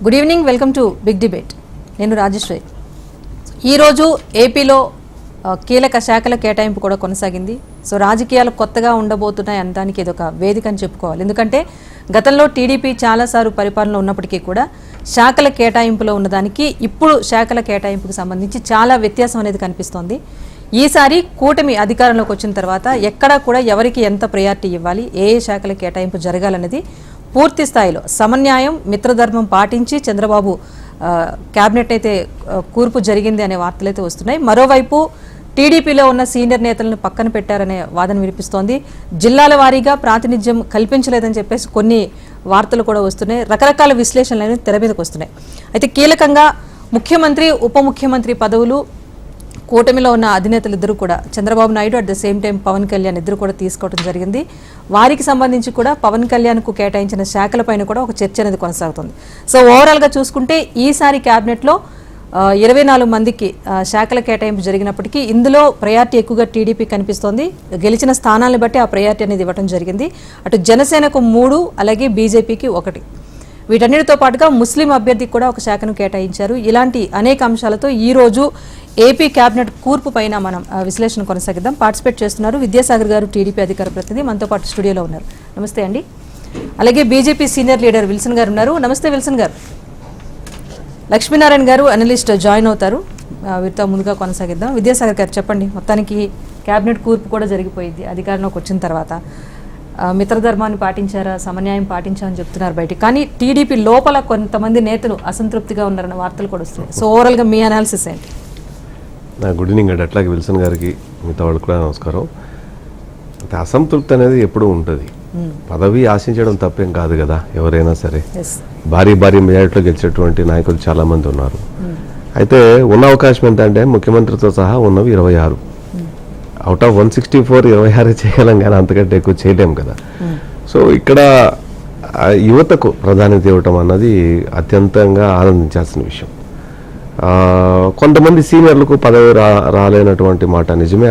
Good evening, welcome to big debate. నేను రాజేశ్వరి. ఈరోజు ఏపీలో కీలక శాఖల కేటాయింపు కూడా కొనసాగింది. సో రాజకీయాలు కొత్తగా ఉండబోతున్నాయి అనడానికి ఇది ఒక వేదిక అని చెప్పుకోవాలి. ఎందుకంటే గతంలో టీడీపీ చాలాసార్లు పరిపాలనలో ఉన్నప్పటికీ కూడా శాఖల కేటాయింపులో ఉన్నదానికి ఇప్పుడు శాఖల కేటాయింపుకు సంబంధించి చాలా వ్యత్యాసం అనేది కనిపిస్తోంది. ఈసారి కూటమి అధికారంలోకి వచ్చిన తర్వాత ఎక్కడా కూడా ఎవరికి ఎంత ప్రయారిటీ ఇవ్వాలి, ఏ శాఖల కేటాయింపు జరగాలన్నది పూర్తి స్థాయిలో సమన్యాయం, మిత్రధర్మం పాటించి చంద్రబాబు క్యాబినెట్ అయితే కూర్పు జరిగింది అనే వార్తలు అయితే వస్తున్నాయి. మరోవైపు టీడీపీలో ఉన్న సీనియర్ నేతలను పక్కన పెట్టారనే వాదన వినిపిస్తోంది. జిల్లాల వారీగా ప్రాతినిధ్యం కల్పించలేదని చెప్పేసి కొన్ని వార్తలు కూడా వస్తున్నాయి. రకరకాల విశ్లేషణలు తెర మీదకి వస్తున్నాయి. అయితే కీలకంగా ముఖ్యమంత్రి, ఉప ముఖ్యమంత్రి పదవులు కూటమిలో ఉన్న అధినేతలు ఇద్దరు కూడా, Chandrababu Naidu at the same time Pawan Kalyan ఇద్దరు కూడా తీసుకోవడం జరిగింది. వారికి సంబంధించి కూడా పవన్ కళ్యాణ్కు కేటాయించిన శాఖలపైన కూడా ఒక చర్చ అనేది కొనసాగుతుంది. సో ఓవరాల్గా చూసుకుంటే ఈసారి క్యాబినెట్లో 24 మందికి శాఖల కేటాయింపు జరిగినప్పటికీ ఇందులో ప్రయారిటీ ఎక్కువగా టీడీపీ కనిపిస్తోంది. గెలిచిన స్థానాలను బట్టి ఆ ప్రయారిటీ అనేది ఇవ్వడం జరిగింది. అటు జనసేనకు 3, అలాగే బీజేపీకి 1. వీటన్నిటితో పాటుగా ముస్లిం అభ్యర్థికి కూడా ఒక శాఖను కేటాయించారు. ఇలాంటి అనేక అంశాలతో ఈరోజు ఏపీ క్యాబినెట్ కూర్పు పైన మనం విశ్లేషణ కొనసాగిద్దాం. పార్టిసిపేట్ చేస్తున్నారు విద్యాసాగర్ గారు, టీడీపీ అధికార ప్రతినిధి, మనతో పాటు స్టూడియోలో ఉన్నారు. నమస్తే అండి. అలాగే బీజేపీ సీనియర్ లీడర్ విల్సన్ గారు ఉన్నారు. నమస్తే విల్సన్ గారు. లక్ష్మీనారాయణ గారు అనలిస్ట్ జాయిన్ అవుతారు. వీరితో ముందుగా కొనసాగిద్దాం. విద్యాసాగర్ గారు చెప్పండి, మొత్తానికి క్యాబినెట్ కూర్పు కూడా జరిగిపోయింది అధికారంలోకి వచ్చిన తర్వాత. మిత్రధర్మాన్ని పాటించారా, సమన్యాయం పాటించారని చెప్తున్నారు బయటికి. కానీ టీడీపీ లోపల కొంతమంది నేతలు అసంతృప్తిగా ఉన్నారన్న వార్తలు కూడా వస్తున్నాయి. సో ఓవరాల్గా మీ అనాలిసిస్ ఏంటి? గుడ్ ఈవినింగ్ అండి. అట్లాగే విల్సన్ గారికి, మిగతా వాళ్ళకి కూడా నమస్కారం. అంటే అసంతృప్తి అనేది ఎప్పుడూ ఉంటుంది. పదవి ఆశించడం తప్పేం కాదు కదా, ఎవరైనా సరే. భారీ మెజారిటీలో గెలిచేటువంటి నాయకులు చాలామంది ఉన్నారు. అయితే ఉన్న అవకాశం ఏంటంటే ముఖ్యమంత్రితో సహా ఉన్నవి 26. అవుట్ ఆఫ్ 164 26 చేయగలం, కానీ అంతకంటే ఎక్కువ చేయలేం కదా. సో ఇక్కడ యువతకు ప్రాధాన్యత ఇవ్వటం అన్నది అత్యంతంగా ఆనందించాల్సిన విషయం. కొంతమంది సీనియర్లకు పదవి రాలేనటువంటి మాట నిజమే,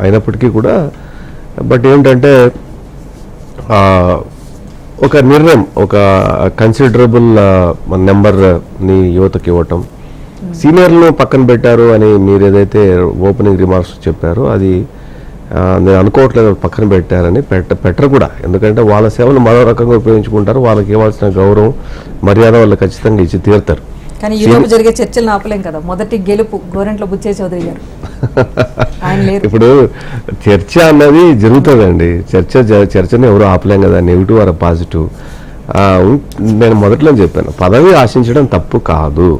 అయినప్పటికీ కూడా బట్ ఏంటంటే ఒక నిర్ణయం, ఒక కన్సిడరబుల్ నెంబర్ని యువతకి ఇవ్వటం. సీనియర్లను పక్కన పెట్టారు అని మీరు ఏదైతే ఓపెనింగ్ రిమార్క్స్ చెప్పారో అది నేను అనుకోవట్లేదు పక్కన పెట్టారని. పెట్టరు కూడా, ఎందుకంటే వాళ్ళ సేవలు మరో రకంగా ఉపయోగించుకుంటారు. వాళ్ళకి ఇవ్వాల్సిన గౌరవం, మర్యాద వాళ్ళు ఖచ్చితంగా ఇచ్చి తీరుతారు. కానీ ఈరోజు జరిగే చర్చలను ఆపలేం కదా. మొదటి గెలుపు గోరెంట్ల బుచ్చే చౌదరి గారు. ఇప్పుడు చర్చ అన్నది జరుగుతుందండి. చర్చను ఎవరు ఆపలేం కదా, నెగిటివ్ ఆర్ పాజిటివ్. నేను మొదట్లో చెప్పాను, పదవి ఆశించడం తప్పు కాదు.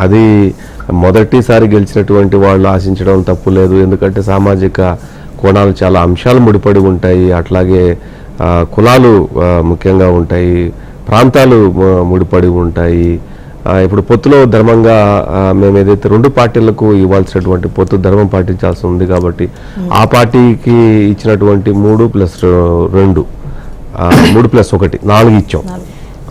అది మొదటిసారి గెలిచినటువంటి వాళ్ళు ఆశించడం తప్పు లేదు. ఎందుకంటే సామాజిక కోణాలు చాలా అంశాలు ముడిపడి ఉంటాయి. అట్లాగే కులాలు ముఖ్యంగా ఉంటాయి, ప్రాంతాలు ముడిపడి ఉంటాయి. ఇప్పుడు పొత్తులో ధర్మంగా మేము ఏదైతే 2 పార్టీలకు ఇవ్వాల్సినటువంటి పొత్తు ధర్మం పాటించాల్సి ఉంది కాబట్టి ఆ పార్టీకి ఇచ్చినటువంటి 3+2 3+1 4 ఇచ్చాం.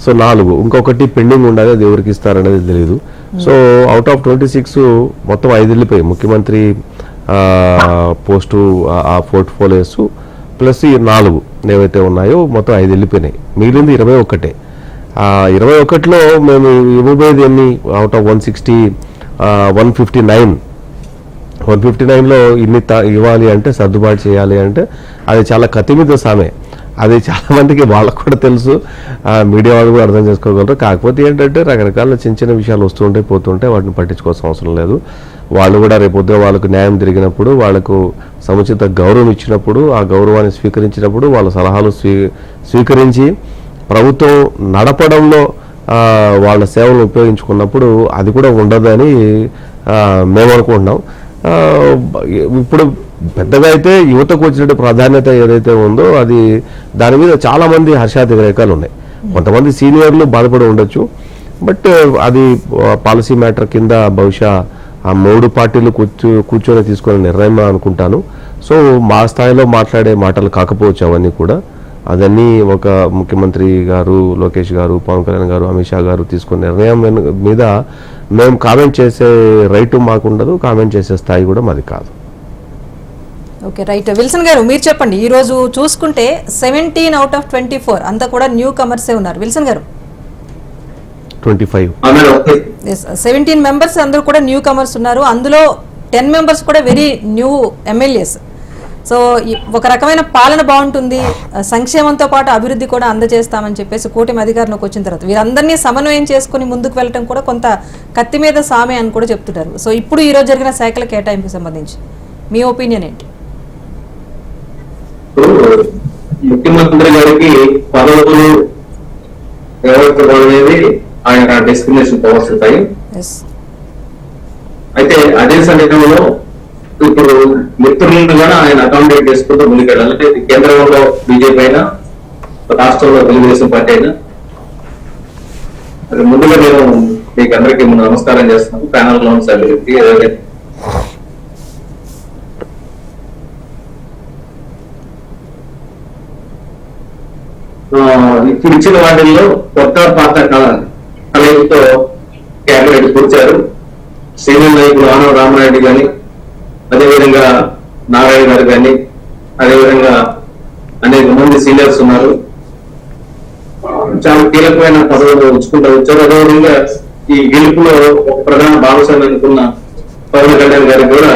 సో 4 ఇంకొకటి పెండింగ్ ఉండాలి, అది ఎవరికి ఇస్తారనేది తెలియదు. సో అవుట్ ఆఫ్ 26 మొత్తం 5 వెళ్ళిపోయాయి. ముఖ్యమంత్రి పోస్టు, ఆ పోర్ట్ఫోలియోస్ ప్లస్ ఈ 4 ఏవైతే ఉన్నాయో మొత్తం 5 వెళ్ళిపోయినాయి. మిగిలింది 21. 21లో మేము ఇవ్వబోయేది ఎన్ని? అవుట్ ఆఫ్ 160 159లో ఇన్ని ఇవ్వాలి అంటే, సర్దుబాటు చేయాలి అంటే అది చాలా కత్తిమీద సామే. అది చాలామందికి వాళ్ళకు కూడా తెలుసు, మీడియా వాళ్ళు కూడా అర్థం చేసుకోగలరు. కాకపోతే ఏంటంటే రకరకాల చిన్న విషయాలు వస్తుంటాయి, పోతుంటాయి, వాటిని పట్టించుకోవాల్సిన అవసరం లేదు. వాళ్ళు కూడా రేపొద్దున వాళ్ళకు న్యాయం జరిగినప్పుడు, వాళ్ళకు సముచిత గౌరవం ఇచ్చినప్పుడు, ఆ గౌరవాన్ని స్వీకరించినప్పుడు, వాళ్ళ సలహాలు స్వీకరించి ప్రభుత్వం నడపడంలో వాళ్ళ సేవలు ఉపయోగించుకున్నప్పుడు అది కూడా ఉండదని మేము అనుకుంటున్నాం. ఇప్పుడు పెద్దగా అయితే యువతకు వచ్చినట్టు ప్రాధాన్యత ఏదైతే ఉందో అది, దాని మీద చాలామంది హర్షాతిరేకాలు ఉన్నాయి. కొంతమంది సీనియర్లు బాధపడి ఉండొచ్చు, బట్ అది పాలసీ మ్యాటర్ కింద బహుశా ఆ 3 పార్టీలు కూర్చొని తీసుకునే నిర్ణయం అనుకుంటాను. సో మా స్థాయిలో మాట్లాడే మాటలు కాకపోవచ్చు అవన్నీ కూడా. అదన్నీ ఒక ముఖ్యమంత్రి గారు, లోకేష్ గారు, పవన్ కళ్యాణ్ గారు, అమిత్ షా గారు తీసుకునే నిర్ణయం మీద మేము కామెంట్ చేసే రైటు మాకుండదు, కామెంట్ చేసే స్థాయి కూడా మాది కాదు. Okay, right. విల్సన్ గారు మీరు చెప్పండి. ఈరోజు చూసుకుంటే 17 out of 24 అంతా కూడా న్యూ కమర్సే ఉన్నారు. విల్సన్ గారు. 25. 17 మెంబర్స్ అందరూ కూడా న్యూ కమర్స్ ఉన్నారు. అందులో 10 మెంబర్స్ కూడా వెరీ న్యూ ఎమ్మెల్యేస్. సో ఒక రకమైన పాలన బాగుంటుంది, సంక్షేమంతో పాటు అభివృద్ధి కూడా అందజేస్తామని చెప్పేసి కూటమి అధికారంలోకి వచ్చిన తర్వాత వీరందరినీ సమన్వయం చేసుకుని ముందుకు వెళ్ళడం కూడా కొంత కత్తి మీద సామే అని కూడా చెప్తున్నారు. సో ఇప్పుడు ఈరోజు జరిగిన శాఖల కేటాయింపుకి సంబంధించి మీ ఒపీనియన్ ఏంటి? ముఖ్యమంత్రి గారికి పదవులు అనేది ఆయన డిస్క్రిమినేషన్ పవర్స్ ఉంటాయి. అయితే అదే సమయంలో ఇప్పుడు మిత్రులను కూడా ఆయన అకామిడేట్ చేసుకుంటూ ముందుకెళ్ళాలి. అంటే కేంద్రంలో బీజేపీ అయినా రాష్ట్రంలో తెలుగుదేశం పార్టీ అయినా. అది ముందుగా నేను మీకు అందరికీ ముందు నమస్కారం చేస్తున్నాను, ప్యానల్ లో సభ్యులకి. ఇప్పుడు ఇచ్చిన వాటిల్లో కొత్త పాత కలయికతో క్యాబినెట్ కూర్చారు. సీనియర్ నాయకులు ఆనవ రామనాయుడు గాని, అదేవిధంగా నారాయణ గారు కానీ, అదేవిధంగా అనేక మంది సీనియర్స్ ఉన్నారు. చాలా కీలకమైన పదవులు ఉంచుకుంటూ వచ్చారు. అదేవిధంగా ఈ గెలుపులో ఒక ప్రధాన భాగస్వామి అనుకున్న పవన్ కళ్యాణ్ గారికి కూడా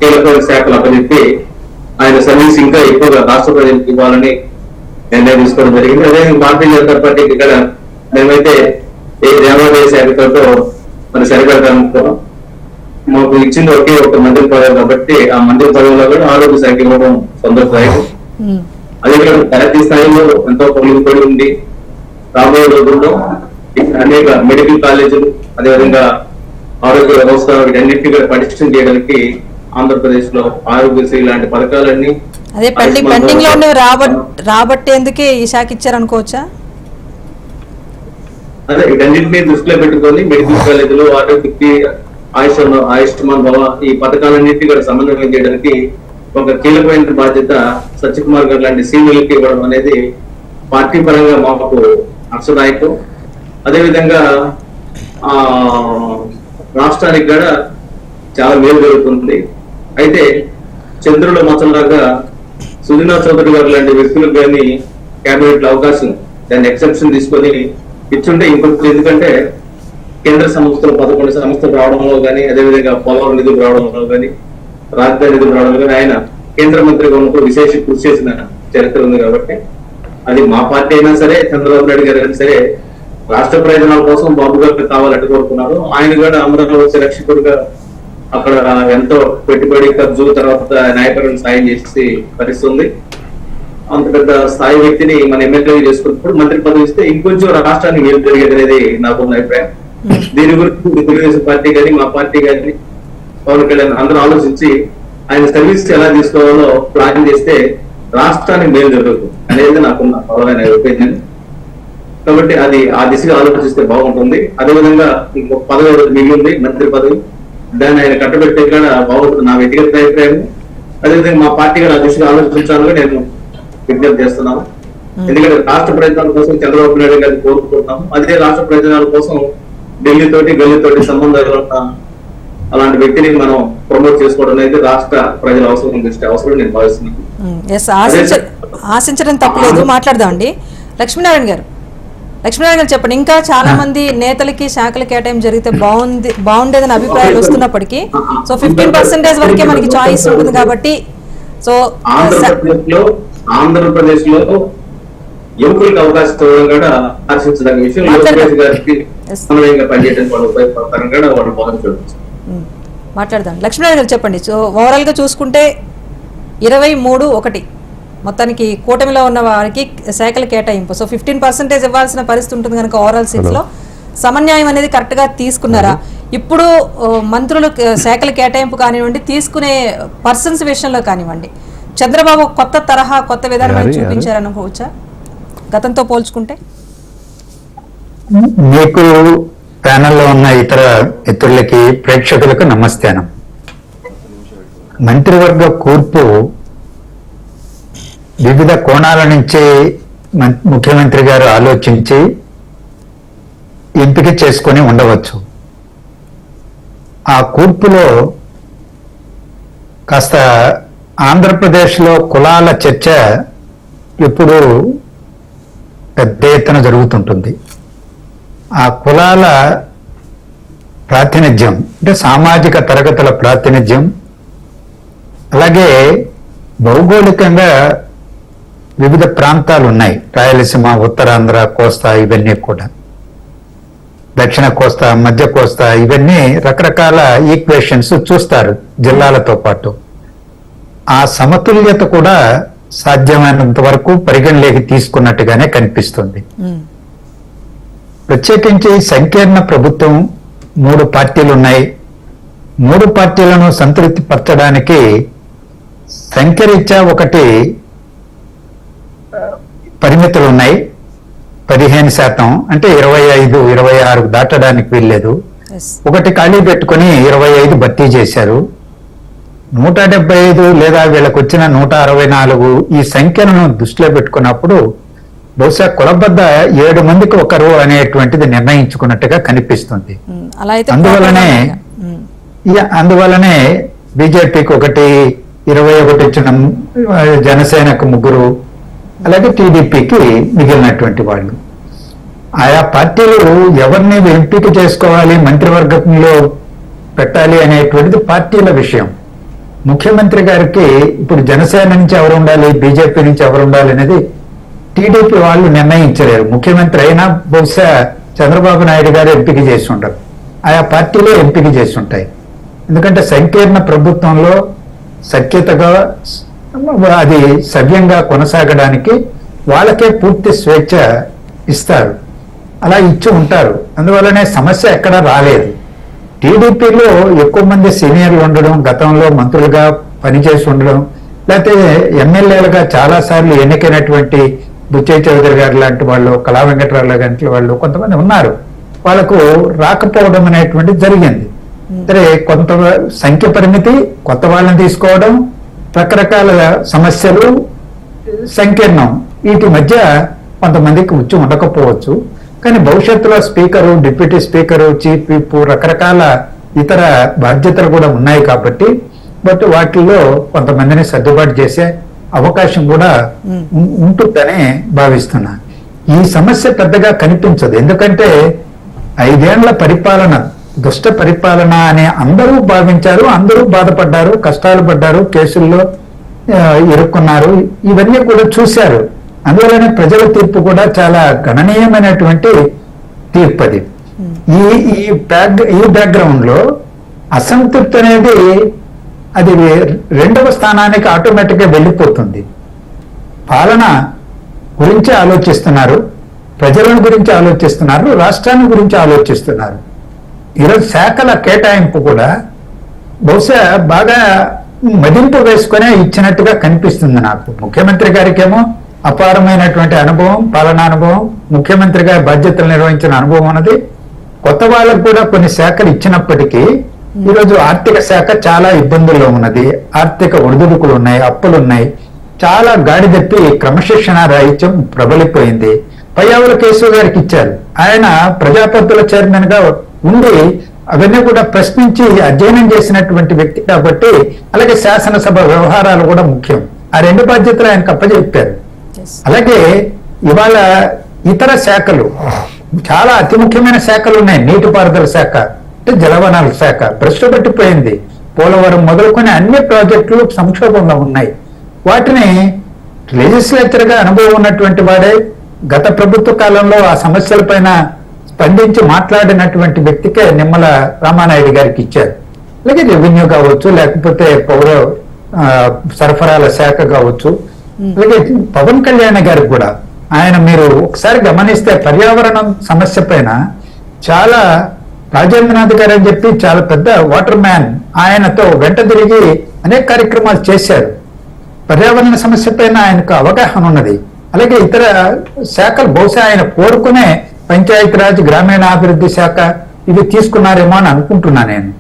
కీలకమైన శాఖలు అప్పచెప్పి ఆయన సర్వీస్ ఇంకా ఎక్కువగా రాష్ట్ర ప్రజలకు ఇవ్వాలని నిర్ణయం తీసుకోవడం జరిగింది. అదేవిధంగా భారతీయ జనతా పార్టీకి ఇక్కడ మేమైతే ఏ దేవాదాయ శాఖతో మరి సరిపెడతామనుకున్నాం. మాకు ఇచ్చింది ఒకే ఒక మంత్రి పదవి కాబట్టి ఆ మంత్రి పదవిలో కూడా ఆరోగ్య శాఖ ఇవ్వడం సంతోషదాయకం. అదే జాతీయ స్థాయిలో ఎంతో పొలిగిపడి ఉంది. రాబోయే రోజుల్లో అనేక మెడికల్ కాలేజీలు, అదేవిధంగా ఆరోగ్య వ్యవస్థ వీటన్నింటినీ కూడా పటిష్టం చేయడానికి ఆంధ్రప్రదేశ్ లో ఆరోగ్యశ్రీ లాంటి పథకాలన్నీ అదే పెండింగ్ లో రాబట్టేందుకే ఈ శాఖ ఇచ్చారనుకోవచ్చా? అదే వీటన్నింటినీ దృష్టిలో పెట్టుకొని మెడికల్ కాలేజీలు, ఆరోగ్యశ్రీ, ఆయుష్మాన్ భవ ఈ పథకాలన్నింటినీ కూడా సమన్వయం చేయడానికి ఒక కీలకమైన బాధ్యత సత్యకుమార్ గారు లాంటి సీనియర్లకి ఇవ్వడం అనేది పార్టీ పరంగా మాకు హర్షదాయకం. అదేవిధంగా రాష్ట్రానికి కూడా చాలా మేలు జరుగుతుంది. అయితే చంద్రుల మచ్చలాగా సుజనా చౌదరి గారు లాంటి వ్యక్తులకు కానీ కేబినెట్ లో అవకాశం, దాన్ని ఎక్సెప్షన్ తీసుకొని ఇచ్చుంటే ఇంకొకటి. ఎందుకంటే కేంద్ర సంస్థలు 11 సంస్థలు రావడంలో కానీ, అదేవిధంగా పోలవరం నిధులు రావడంలో కానీ, రాజధాని నిధులు రావడంలో కానీ ఆయన కేంద్ర మంత్రిగా ఉన్నప్పుడు విశేష కృషి చేసిన చరిత్ర ఉంది. కాబట్టి అది మా పార్టీ అయినా సరే, చంద్రబాబు నాయుడు గారు అయినా సరే రాష్ట్ర ప్రయోజనాల కోసం బాబు గారు కావాలంటూ కోరుకున్నారు. ఆయన కూడా అమరావతి రక్షకుడుగా అక్కడ ఎంతో పెట్టుబడి ఖర్చు, తర్వాత నాయకులను సాయం చేసి పరిస్థితుంది. అంత పెద్ద స్థాయి వ్యక్తిని మన ఎమ్మెల్యే చేసుకున్నప్పుడు మంత్రి పదవి ఇస్తే ఇంకొంచెం రాష్ట్రానికి మేలు జరిగేది అనేది నాకున్న అభిప్రాయం. దీని గురించి తెలుగుదేశం పార్టీ కానీ, మా పార్టీ కానీ, పవన్ కళ్యాణ్ అందరూ ఆలోచించి ఆయన సర్వీస్ ఎలా తీసుకోవాలో ప్లాన్ చేస్తే రాష్ట్రానికి మేలు జరుగుతుంది అనేది నాకున్న బలమైన ఒపీనియన్. కాబట్టి అది ఆ దిశగా ఆలోచిస్తే బాగుంటుంది. అదేవిధంగా ఇంకొక పదవి మిగిలింది, మంత్రి పదవి. దాన్ని ఆయన కట్టబెట్టే కూడా బాగుంటుంది నా వ్యక్తిగత అభిప్రాయం. అదేవిధంగా మా పార్టీ కూడా ఆ దిశగా ఆలోచించాలని నేను విజ్ఞప్తి చేస్తున్నాను. ఎందుకంటే రాష్ట్ర ప్రయోజనాల కోసం చంద్రబాబు నాయుడు గారిని కోరుకుంటున్నాము. అదే రాష్ట్ర ప్రయోజనాల కోసం ఢిల్లీతోటి గల్లీతోటి సంబంధాలు ఉన్న అలాంటి వ్యక్తిని మనం ప్రమోట్ చేసుకోవడం అనేది రాష్ట్ర ప్రజల అవసరం నేను భావిస్తున్నాను. ఆశించడం తప్పలేదు, మాట్లాడదామండి. లక్ష్మీనారాయణ గారు చెప్పండి. ఇంకా చాలా మంది నేతలకి శాఖల కేటాయింపు జరిగితే బాగుండేదని అభిప్రాయాలు వస్తున్నప్పటికీ సో 15% వరకే మనకి చాయిస్ ఉంటుంది కాబట్టి సో ఆంధ్రప్రదేశ్ లో యువకులకు అవకాశం ఇవ్వడం కూడా ఆశించదగ్గ విషయం. లోకేష్ గారికి సమన్వయంగా పనిచేయడానికి వాళ్ళు ఉపయోగపడతారని కూడా వాళ్ళు భావించవచ్చు. మాట్లాడదాం. లక్ష్మీనారాయణ గారు చెప్పండి. సో ఓవరాల్ గా చూసుకుంటే 23-1 మొత్తానికి కూటమిలో ఉన్న వారికి శాఖల కేటాయింపు. సో 15% ఇవ్వాల్సిన పరిస్థితి ఉంటుంది కనుక ఓవరాల్ సీట్స్ లో సమన్యాయం అనేది కరెక్ట్ గా తీసుకున్నారా? ఇప్పుడు మంత్రులు శాఖల కేటాయింపు కానివ్వండి, తీసుకునే పర్సన్స్ విషయంలో కానివ్వండి, చంద్రబాబు కొత్త తరహా కొత్త విధానం చూపించారనుకోవచ్చా గతంతో పోల్చుకుంటే? మీకు ప్యానెల్లో ఉన్న ఇతర మిత్రులకి, ప్రేక్షకులకు నమస్కారం. మంత్రివర్గ కూర్పు వివిధ కోణాల నుంచి ముఖ్యమంత్రి గారు ఆలోచించి ఎంపిక చేసుకొని ఉండవచ్చు. ఆ కూర్పులో కాస్త ఆంధ్రప్రదేశ్లో కులాల చర్చ ఇప్పుడు పెద్ద ఎత్తున జరుగుతుంటుంది. ఆ కులాల ప్రాతినిధ్యం అంటే సామాజిక తరగతుల ప్రాతినిధ్యం, అలాగే భౌగోళికంగా వివిధ ప్రాంతాలు ఉన్నాయి. రాయలసీమ, ఉత్తరాంధ్ర, కోస్తా, ఇవన్నీ కూడా దక్షిణ కోస్తా, మధ్య కోస్తా, ఇవన్నీ రకరకాల ఈక్వేషన్స్ చూస్తారు జిల్లాలతో పాటు. ఆ సమతుల్యత కూడా సాధ్యమైనంత వరకు పరిగణలోకి తీసుకున్నట్టుగానే కనిపిస్తుంది. ప్రత్యేకించి సంకీర్ణ ప్రభుత్వం 3 పార్టీలు ఉన్నాయి. 3 పార్టీలను సంతృప్తి పరచడానికి సంఖ్యరీత్యా ఒకటి పరిమితులు ఉన్నాయి. 15% అంటే 25, 26 దాటడానికి వీల్లేదు. ఒకటి ఖాళీ పెట్టుకుని 25 భర్తీ చేశారు. 175 లేదా వీళ్ళకి వచ్చిన 164 ఈ సంఖ్యలను దృష్టిలో పెట్టుకున్నప్పుడు బహుశా కులబద్ద 7 మందికి ఒకరు అనేటువంటిది నిర్ణయించుకున్నట్టుగా కనిపిస్తుంది. అందువలనే బీజేపీకి 1, 21 ఇచ్చిన జనసేనకు 3, అలాగే టీడీపీకి మిగిలినటువంటి వాళ్ళు. ఆయా పార్టీలు ఎవరిని ఎంపిక చేసుకోవాలి, మంత్రివర్గంలో పెట్టాలి అనేటువంటిది పార్టీల విషయం. ముఖ్యమంత్రి గారికి ఇప్పుడు జనసేన నుంచి ఎవరు ఉండాలి, బీజేపీ నుంచి ఎవరు ఉండాలి అనేది టీడీపీ వాళ్ళు నిర్ణయించలేరు. ముఖ్యమంత్రి అయినా బహుశా చంద్రబాబు నాయుడు గారు ఎంపిక చేసి ఉండరు, ఆయా పార్టీలో ఎంపిక చేసి ఉంటాయి. ఎందుకంటే సంకీర్ణ ప్రభుత్వంలో సఖ్యతగా అది సవ్యంగా కొనసాగడానికి వాళ్ళకే పూర్తి స్వేచ్ఛ ఇస్తారు, అలా ఇచ్చి ఉంటారు. అందువల్లనే సమస్య ఎక్కడ రాలేదు. టీడీపీలో ఎక్కువ మంది సీనియర్లు ఉండడం, గతంలో మంత్రులుగా పనిచేసి ఉండడం, లేకపోతే ఎమ్మెల్యేలుగా చాలాసార్లు ఎన్నికైనటువంటి బుచ్చయ్య చౌదరి గారు లాంటి వాళ్ళు, కళా వెంకటరావు లాంటి వాళ్ళు కొంతమంది ఉన్నారు. వాళ్ళకు రాకపోవడం అనేటువంటిది జరిగింది. సరే, కొంత సంఖ్య పరిమితి, కొత్త వాళ్ళని తీసుకోవడం, రకరకాల సమస్యలు, సంకీర్ణం, వీటి మధ్య కొంతమందికి ఉచ్చి ఉండకపోవచ్చు. కానీ భవిష్యత్తులో speaker, deputy speaker, chief whip, రకరకాల ఇతర బాధ్యతలు కూడా ఉన్నాయి కాబట్టి వాటిల్లో కొంతమందిని సర్దుబాటు చేసే అవకాశం కూడా ఉంటుందని భావిస్తున్నా. ఈ సమస్య పెద్దగా కనిపించదు. ఎందుకంటే 5 ఏళ్ల పరిపాలన దుష్ట పరిపాలన అని అందరూ భావించారు, అందరూ బాధపడ్డారు, కష్టాలు పడ్డారు, కేసుల్లో ఇరుక్కున్నారు, ఇవన్నీ కూడా చూశారు. అందువల్లనే ప్రజల తీర్పు కూడా చాలా గణనీయమైనటువంటి తీర్పు అది. ఈ బ్యాక్గ్రౌండ్ లో అసంతృప్తి అనేది అది 2వ స్థానానికి ఆటోమేటిక్ గా వెళ్ళిపోతుంది. పాలన గురించి ఆలోచిస్తున్నారు, ప్రజల గురించి ఆలోచిస్తున్నారు, రాష్ట్రాన్ని గురించి ఆలోచిస్తున్నారు. ఈరోజు శాఖల కేటాయింపు కూడా బహుశా బాగా మదింపు వేసుకునే ఇచ్చినట్టుగా కనిపిస్తుంది నాకు. ముఖ్యమంత్రి గారికేమో అపారమైనటువంటి అనుభవం, పాలనా అనుభవం, ముఖ్యమంత్రిగా బాధ్యతలు నిర్వహించిన అనుభవం అన్నది. కొత్త వాళ్ళకు కూడా కొన్ని శాఖలు ఇచ్చినప్పటికీ ఈరోజు ఆర్థిక శాఖ చాలా ఇబ్బందుల్లో ఉన్నది. ఆర్థిక ఒడిదుడుకులు ఉన్నాయి, అప్పులు ఉన్నాయి, చాలా గాడి తప్పి క్రమశిక్షణ రాహిత్యం ప్రబలిపోయింది. పయ్యావుల కేశవ్ గారికి ఇచ్చారు. ఆయన ప్రజాపతుల చైర్మన్ గా ఉండి అవన్నీ కూడా ప్రశ్నించి అధ్యయనం చేసినటువంటి వ్యక్తి కాబట్టి, అలాగే శాసనసభ వ్యవహారాలు కూడా ముఖ్యం. ఆ 2 బాధ్యతలు ఆయనకు అప్పచెప్పారు. అలాగే ఇవాళ ఇతర శాఖలు చాలా అతి ముఖ్యమైన శాఖలు ఉన్నాయి. నీటిపారుదల శాఖ అంటే జలవనరుల శాఖ భ్రష్టు పట్టిపోయింది. పోలవరం మొదలుకొని అన్ని ప్రాజెక్టులు సంక్షోభంలో ఉన్నాయి. వాటిని లెజిస్లేచర్ గా అనుభవం ఉన్నటువంటి వాడే గత ప్రభుత్వ కాలంలో ఆ సమస్యలపైన స్పందించి మాట్లాడినటువంటి వ్యక్తికే నిమ్మల రామానాయుడు గారికి ఇచ్చారు. అలాగే రెవెన్యూ కావచ్చు, లేకపోతే పౌర సరఫరాల శాఖ కావచ్చు, అలాగే పవన్ కళ్యాణ్ గారికి కూడా ఆయన మీరు ఒకసారి గమనిస్తే పర్యావరణం సమస్య పైన చాలా రాజేంద్రనాథ్ గారు అని చెప్పి చాలా పెద్ద వాటర్ మ్యాన్, ఆయనతో వెంట తిరిగి అనేక కార్యక్రమాలు చేశారు. పర్యావరణ సమస్య పైన ఆయనకు అవగాహన ఉన్నది. అలాగే ఇతర శాఖలు బహుశా ఆయన కోరుకునే పంచాయతీరాజ్, గ్రామీణాభివృద్ధి శాఖ ఇవి తీసుకున్నారేమో అని అనుకుంటున్నా నేను.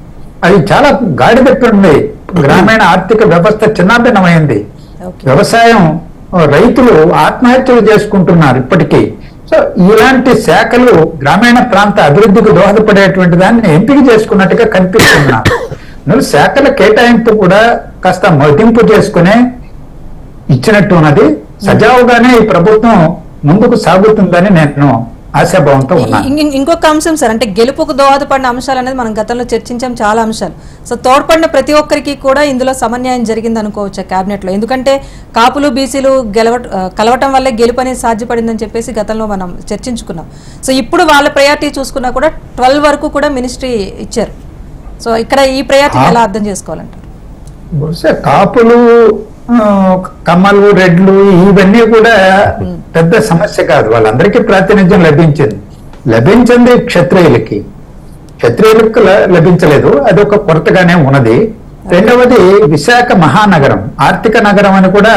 అది చాలా గాడి పెట్టుంది. గ్రామీణ ఆర్థిక వ్యవస్థ చిన్నాభిన్నమైంది. వ్యవసాయం, రైతులు ఆత్మహత్యలు చేసుకుంటున్నారు ఇప్పటికీ. సో ఇలాంటి శాఖలు గ్రామీణ ప్రాంత అభివృద్ధికి దోహదపడేటువంటి దాన్ని ఎంపిక చేసుకున్నట్టుగా కనిపిస్తున్నారు. శాఖల కేటాయింపు కూడా కాస్త మదింపు చేసుకునే ఇచ్చినట్టు ఉన్నది. సజావుగానే ఈ ప్రభుత్వం ముందుకు సాగుతుందని నేను ఆశాభావంతో ఉన్నాను. ఇంకొక అంశం సార్, అంటే గెలుపుకు దోహదపడిన అంశాలు అనేది మనం గతంలో చర్చించాం చాలా అంశాలు. సో తోడ్పడిన ప్రతి ఒక్కరికి కూడా ఇందులో సమన్యాయం జరిగింది అనుకోవచ్చు కేబినెట్ లో. ఎందుకంటే కాపులు బీసీలు కలవటం వల్లే గెలుపు అనేది సాధ్యపడిందని చెప్పేసి గతంలో మనం చర్చించుకున్నాం. సో ఇప్పుడు వాళ్ళ ప్రయారిటీ చూసుకున్నా కూడా 12 వరకు కూడా మినిస్ట్రీ ఇచ్చారు. సో ఇక్కడ ఈ ప్రయారిటీ ఎలా అర్థం చేసుకోవాలంటారు? బహుశా కాపులు, కమ్మలు, రెడ్లు ఇవన్నీ కూడా పెద్ద సమస్య కాదు. వాళ్ళందరికీ ప్రాతినిధ్యం లభించింది క్షత్రియులకి లభించలేదు. అది ఒక కొరతగానే ఉన్నది. రెండవది విశాఖ మహానగరం, ఆర్థిక నగరం అని కూడా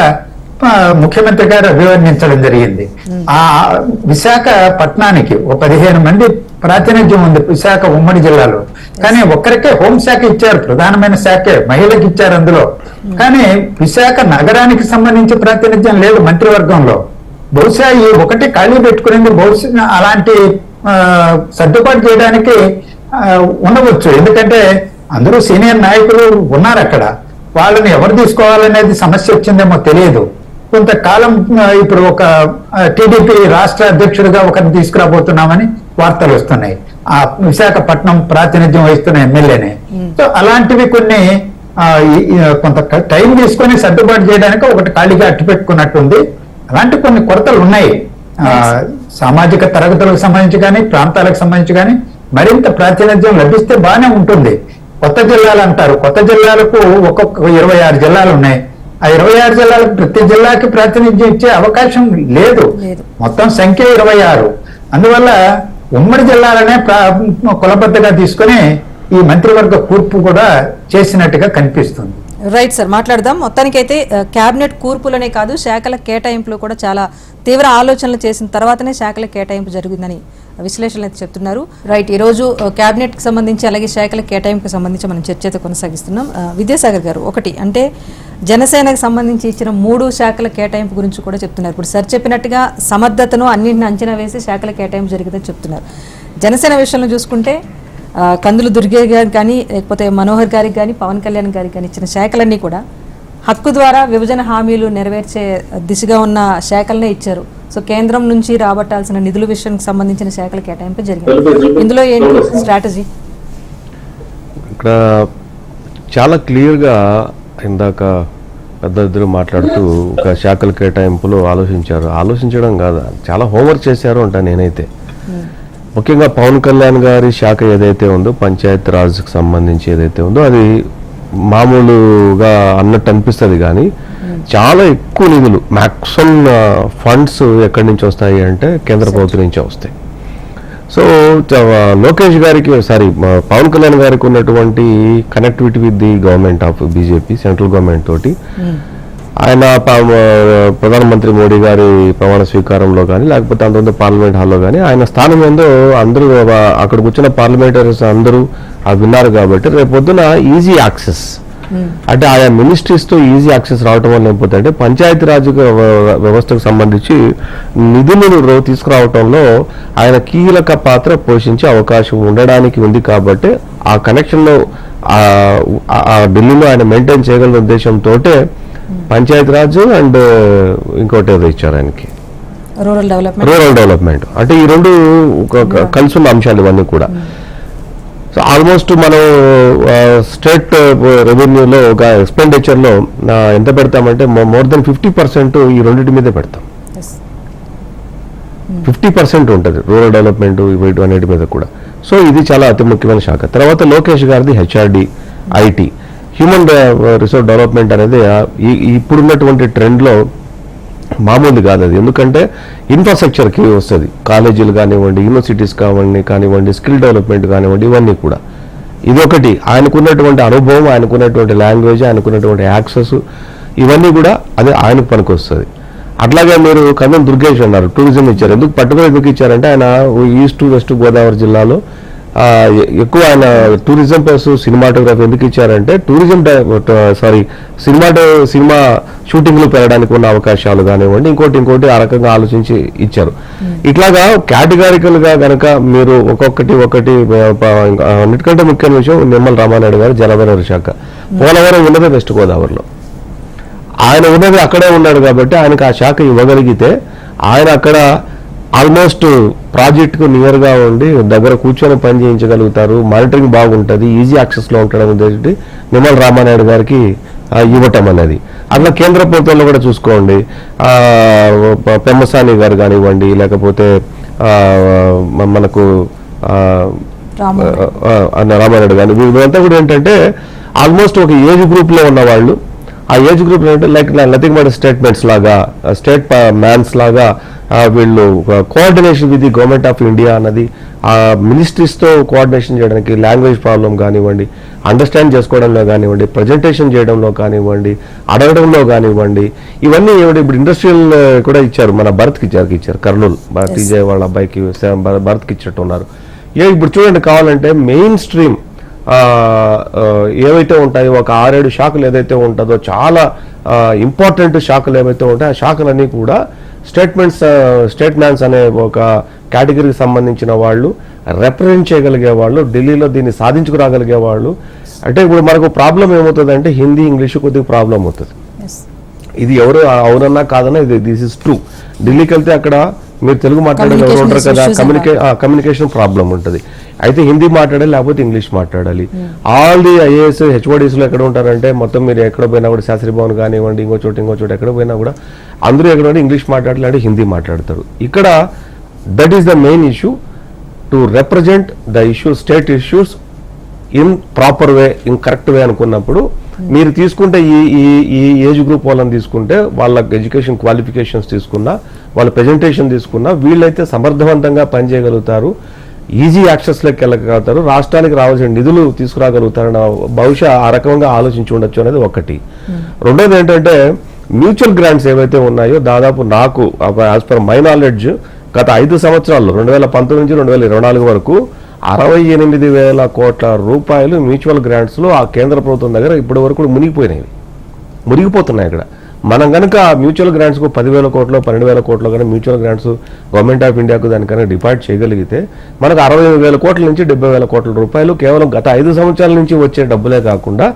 ముఖ్యమంత్రి గారు అభివర్ణించడం జరిగింది. ఆ విశాఖపట్నానికి 15 మంది ప్రాతినిధ్యం ఉంది విశాఖ ఉమ్మడి జిల్లాలో. కానీ ఒక్కరికే హోంశాఖ ఇచ్చారు, ప్రధానమైన శాఖే మహిళకి ఇచ్చారు అందులో. కానీ విశాఖ నగరానికి సంబంధించి ప్రాతినిధ్యం లేదు మంత్రివర్గంలో. బహుశా ఈ ఒకటి ఖాళీ పెట్టుకునేది బహుశా అలాంటి సర్దుబాటు చేయడానికి ఉండవచ్చు. ఎందుకంటే అందరూ సీనియర్ నాయకులు ఉన్నారు అక్కడ. వాళ్ళని ఎవరు తీసుకోవాలనేది సమస్య వచ్చిందేమో తెలియదు. కొంతకాలం ఇప్పుడు ఒక టీడీపీ రాష్ట్ర అధ్యక్షుడిగా ఒకరిని తీసుకురాబోతున్నామని వార్తలు వస్తున్నాయి, ఆ విశాఖపట్నం ప్రాతినిధ్యం వహిస్తున్న ఎమ్మెల్యేనే. సో అలాంటివి కొన్ని కొంత టైం తీసుకొని సర్దుబాటు చేయడానికి ఒకటి ఖాళీగా అట్టు పెట్టుకున్నట్టుంది. అలాంటి కొన్ని కొరతలు ఉన్నాయి. సామాజిక తరగతులకు సంబంధించి కానీ, ప్రాంతాలకు సంబంధించి కానీ మరింత ప్రాతినిధ్యం లభిస్తే బాగానే ఉంటుంది. కొత్త జిల్లాలు అంటారు, కొత్త జిల్లాలకు ఒక్కొక్క 26 జిల్లాలు ఉన్నాయి. ఆ 26 జిల్లాలకు ప్రతి జిల్లాకి ప్రాతినిధ్యం ఇచ్చే అవకాశం లేదు. మొత్తం సంఖ్య 26. అందువల్ల ఉమ్మడి జిల్లాలనే కులబద్దగా తీసుకుని ఈ మంత్రివర్గ కూర్పు కూడా చేసినట్టుగా కనిపిస్తుంది. రైట్ సార్, మాట్లాడదాం. మొత్తానికైతే కేబినెట్ కూర్పులనే కాదు, శాఖల కేటాయింపులు కూడా చాలా తీవ్ర ఆలోచనలు చేసిన తర్వాతనే శాఖల కేటాయింపు జరిగిందని విశ్లేషణలు అయితే చెప్తున్నారు. రైట్, ఈరోజు కేబినెట్కి సంబంధించి అలాగే శాఖల కేటాయింపుకి సంబంధించి మనం చర్చ అయితే కొనసాగిస్తున్నాం. విద్యాసాగర్ గారు, ఒకటి అంటే జనసేనకు సంబంధించి ఇచ్చిన 3 శాఖల కేటాయింపు గురించి కూడా చెప్తున్నారు. ఇప్పుడు సార్ చెప్పినట్టుగా సమర్థతను అన్నింటిని అంచనా వేసి శాఖల కేటాయింపు జరిగిందని చెప్తున్నారు. జనసేన విషయంలో చూసుకుంటే కందులు దుర్గే గారికి కానీ, లేకపోతే మనోహర్ గారికి కానీ, పవన్ కళ్యాణ్ గారికి కానీ ఇచ్చిన శాఖలన్నీ కూడా హక్కు ద్వారా విభజన హామీలు నెరవేర్చే దిశగా ఉన్న శాఖలనే ఇచ్చారు. సో కేంద్రం నుంచి రాబట్టాల్సిన నిధుల విషయానికి సంబంధించిన శాఖల కేటాయింపు జరిగింది. ఇందులో ఏంటి స్ట్రాటజీ? ఇక్కడ చాలా క్లియర్గా ఇందాక పెద్ద మాట్లాడుతూ ఒక శాఖల కేటాయింపులో ఆలోచించడం కాదు, చాలా హోంవర్క్ చేశారు అంట నేనైతే. ముఖ్యంగా పవన్ కళ్యాణ్ గారి శాఖ ఏదైతే ఉందో, పంచాయత్ రాజ్కి సంబంధించి ఏదైతే ఉందో, అది మామూలుగా అన్నట్టు అనిపిస్తుంది. కానీ చాలా ఎక్కువ నిధులు, మ్యాక్సిమం ఫండ్స్ ఎక్కడి నుంచి వస్తాయి అంటే కేంద్ర ప్రభుత్వం నుంచే వస్తాయి. సో లోకేష్ గారికి పవన్ కళ్యాణ్ గారికి ఉన్నటువంటి connectivity with the government of BJP, central government తోటి, ఆయన ప్రధానమంత్రి మోడీ గారి ప్రమాణ స్వీకారంలో కానీ, లేకపోతే అంతకుముందు పార్లమెంట్ హాల్లో కానీ ఆయన స్థానం ఏందో అందరూ అక్కడ కూర్చున్న పార్లమెంటరీస్ అందరూ అవి విన్నారు. కాబట్టి రేపొద్దున ఈజీ యాక్సెస్ అంటే ఆయా మినిస్ట్రీస్తో ఈజీ యాక్సెస్ రావటం వల్ల ఏమైపోతుంది అంటే పంచాయతీరాజ్ వ్యవస్థకు సంబంధించి నిధులను తీసుకురావటంలో ఆయన కీలక పాత్ర పోషించే అవకాశం ఉండడానికి ఉంది. కాబట్టి ఆ కనెక్షన్లో ఢిల్లీలో ఆయన మెయింటైన్ చేయగలిగిన ఉద్దేశంతో పంచాయతీరాజ్ అండ్ ఇంకోటి ఏదో ఇచ్చారు ఆయనకి, రూరల్ డెవలప్మెంట్. అంటే ఈ రెండు కలిసి ఉన్న అంశాలు ఇవన్నీ కూడా. సో ఆల్మోస్ట్ మనం స్టేట్ రెవెన్యూలో ఒక ఎక్స్పెండిచర్లో ఎంత పెడతామంటే మోర్ దెన్ 50% ఈ రెండింటి మీదే పెడతాం. 50% ఉంటుంది రూరల్ డెవలప్మెంట్ వీటి అన్నిటి మీద కూడా. సో ఇది చాలా అతి ముఖ్యమైన శాఖ. తర్వాత లోకేష్ గారిది HRD, IT, human resource development అనేది ఇప్పుడున్నటువంటి ట్రెండ్లో మామూలు కాదు అది. ఎందుకంటే ఇన్ఫ్రాస్ట్రక్చర్కి వస్తుంది, కాలేజీలు కానివ్వండి, యూనివర్సిటీస్ కానివ్వండి, స్కిల్ డెవలప్మెంట్ కానివ్వండి, ఇవన్నీ కూడా. ఇదొకటి, ఆయనకున్నటువంటి అనుభవం, ఆయనకున్నటువంటి లాంగ్వేజ్, ఆయనకున్నటువంటి యాక్సెస్, ఇవన్నీ కూడా అదే ఆయనకు పనికి వస్తుంది. అట్లాగే మీరు కందం దుర్గేష్ అన్నారు, టూరిజం ఇచ్చారు. ఎందుకు ఇచ్చారంటే ఆయన ఈస్ట్ వెస్ట్ గోదావరి జిల్లాలో ఎక్కువ ఆయన టూరిజం ప్లస్ సినిమాటోగ్రఫీ ఎందుకు ఇచ్చారంటే సినిమా షూటింగ్లు పెరగడానికి ఉన్న అవకాశాలు కానివ్వండి, ఇంకోటి ఆ రకంగా ఆలోచించి ఇచ్చారు. ఇట్లాగా కేటగారికల్ గా గనక మీరు ఒకటి అన్నిటికంటే ముఖ్యమైన విషయం నిమ్మల రామానాయుడు గారు జలవనరుల శాఖ. పోలవరం ఉన్నదే వెస్ట్ గోదావరిలో, ఆయన ఉన్నది అక్కడే ఉన్నాడు కాబట్టి ఆయనకు ఆ శాఖ ఇవ్వగలిగితే ఆయన అక్కడ ఆల్మోస్ట్ ప్రాజెక్టుకు నియర్గా ఉండి దగ్గర కూర్చొని పని చేయించగలుగుతారు, మానిటరింగ్ బాగుంటుంది, ఈజీ యాక్సెస్లో ఉంటాడని ఉద్దేశించి నిమ్మల రామానాయుడు గారికి ఇవ్వటం అనేది. అట్లా కేంద్ర ప్రభుత్వంలో కూడా చూసుకోండి, పెమ్మసాని గారు కానివ్వండి, లేకపోతే మనకు రామానాయుడు కానీ, వీళ్ళంతా కూడా ఏంటంటే ఆల్మోస్ట్ ఒక ఏజ్ గ్రూప్లో ఉన్నవాళ్ళు. ఆ ఏజ్ గ్రూప్ ఏంటంటే లైక్ నథింగ్ బట్ స్టేట్మెంట్స్ లాగా, స్టేట్ మ్యాన్స్ లాగా వీళ్ళు coordination with the government of India అన్నది, ఆ మినిస్ట్రీస్తో కోఆర్డినేషన్ చేయడానికి, లాంగ్వేజ్ ప్రాబ్లం కానివ్వండి, అండర్స్టాండ్ చేసుకోవడంలో కానివ్వండి, ప్రజెంటేషన్ చేయడంలో కానివ్వండి, అడగడంలో కానివ్వండి, ఇవన్నీ ఇప్పుడు ఇండస్ట్రియల్ కూడా ఇచ్చారు, మన భరత్కి ఇచ్చారు కర్నూలు టీజే వాళ్ళ అబ్బాయికి భరత్కి ఇచ్చినట్టు ఉన్నారు. ఇప్పుడు చూడండి, కావాలంటే మెయిన్ స్ట్రీమ్ ఏవైతే ఉంటాయో ఒక 6-7 శాఖలు ఏదైతే ఉంటుందో, చాలా ఇంపార్టెంట్ శాఖలు ఏవైతే ఉంటాయో ఆ శాఖలన్నీ కూడా స్టేట్ మ్యాన్స్ అనే ఒక కేటగిరీకి సంబంధించిన వాళ్ళు రిప్రజెంట్ చేయగలిగే వాళ్ళు, ఢిల్లీలో దీన్ని సాధించుకురాగలిగే వాళ్ళు. అంటే ఇప్పుడు మనకు ప్రాబ్లం ఏమవుతుంది అంటే హిందీ ఇంగ్లీషు కొద్దిగా ప్రాబ్లం అవుతుంది. ఇది ఎవరు అవునన్నా కాదన్నా ఇది దిస్ ఇస్ ట్రూ. ఢిల్లీకి వెళ్తే అక్కడ మీరు తెలుగు మాట్లాడే ఎవరు ఉంటారు కదా, కమ్యూనికేషన్ ప్రాబ్లం ఉంటుంది. అయితే హిందీ మాట్లాడాలి, లేకపోతే ఇంగ్లీష్ మాట్లాడాలి. ఆల్ ది ఐఏఎస్ హెచ్ఓడీస్లో ఎక్కడ ఉంటారంటే మొత్తం మీరు ఎక్కడ పోయినా కూడా, శాస్త్రి భవన్ కానివ్వండి, ఇంకో చోట ఎక్కడ పోయినా కూడా అందరూ ఎక్కడ ఇంగ్లీష్ మాట్లాడాలి, హిందీ మాట్లాడతారు. ఇక్కడ that is the main issue, to represent the issue, state issues in proper way, in correct way అనుకున్నప్పుడు మీరు తీసుకుంటే ఈ ఏజ్ గ్రూప్ వాళ్ళని తీసుకుంటే, వాళ్ళ ఎడ్యుకేషన్ క్వాలిఫికేషన్స్ తీసుకున్నా, వాళ్ళ ప్రెజెంటేషన్ తీసుకున్నా, వీళ్ళైతే సమర్థవంతంగా పనిచేయగలుగుతారు, ఈజీ యాక్సెస్లోకి వెళ్ళగలుగుతారు, రాష్ట్రానికి రావాల్సిన నిధులు తీసుకురాగలుగుతారని బహుశా ఆ రకంగా ఆలోచించి ఉండొచ్చు అనేది ఒకటి. రెండోది ఏంటంటే మ్యూచువల్ గ్రాంట్స్ ఏవైతే ఉన్నాయో, దాదాపు నాకు యాజ్ పర్ మై నాలెడ్జ్ గత 5 సంవత్సరాల్లో 2019 నుంచి 2024 వరకు 68,000 కోట్ల రూపాయలు మ్యూచువల్ గ్రాంట్స్లో ఆ కేంద్ర ప్రభుత్వం దగ్గర ఇప్పటి వరకు మునిగిపోతున్నాయి. ఇక్కడ మనం కనుక మ్యూచువల్ గ్రాంట్స్కు 10,000 కోట్లు 12,000 కోట్లు కనుక మ్యూచువల్ గ్రాంట్స్ గవర్నమెంట్ ఆఫ్ ఇండియాకు దానికన్నా డిపాజిట్ చేయగలిగితే మనకు 65,000 కోట్ల నుంచి 70,000 కోట్ల రూపాయలు కేవలం గత 5 సంవత్సరాల నుంచి వచ్చే డబ్బులే కాకుండా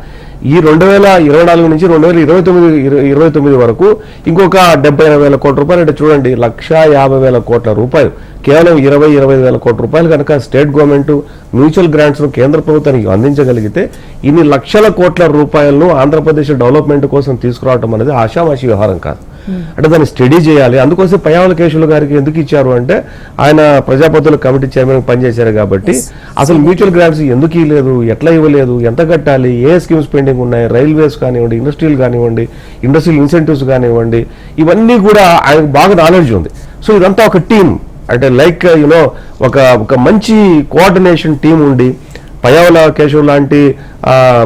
ఈ 2024 నుంచి 2029 వరకు ఇంకొక 70,000 కోట్ల రూపాయలు అంటే చూడండి, 150,000 కోట్ల రూపాయలు కేవలం 25,000 కోట్ల రూపాయలు కనుక స్టేట్ గవర్నమెంట్ మ్యూచువల్ గ్రాంట్స్ ను కేంద్ర ప్రభుత్వానికి అందించగలిగితే ఇన్ని లక్షల కోట్ల రూపాయలను ఆంధ్రప్రదేశ్ డెవలప్మెంట్ కోసం తీసుకురావడం అనేది ఆషామాషి వ్యవహారం కాదు. అంటే దాన్ని స్టడీ చేయాలి. అందుకోసం పయ్యావుల కేశవులు గారికి ఎందుకు ఇచ్చారు అంటే ఆయన ప్రజాపతుల కమిటీ చైర్మన్ పనిచేశారు కాబట్టి అసలు మ్యూచువల్ గ్రాంట్స్ ఎందుకు ఇవ్వలేదు, ఎట్లా ఇవ్వలేదు, ఎంత కట్టాలి, ఏ స్కీమ్స్ పెండింగ్ ఉన్నాయి, రైల్వేస్ కానివ్వండి, ఇండస్ట్రియల్ కానివ్వండి, ఇండస్ట్రియల్ ఇన్సెంటివ్స్ కానివ్వండి, ఇవన్నీ కూడా ఆయనకు బాగా నాలెడ్జ్ ఉంది. సో ఇదంతా ఒక టీం, అంటే లైక్ యూనో ఒక మంచి కోఆర్డినేషన్ టీం ఉండి పయ్యావుల కేశవ్ లాంటి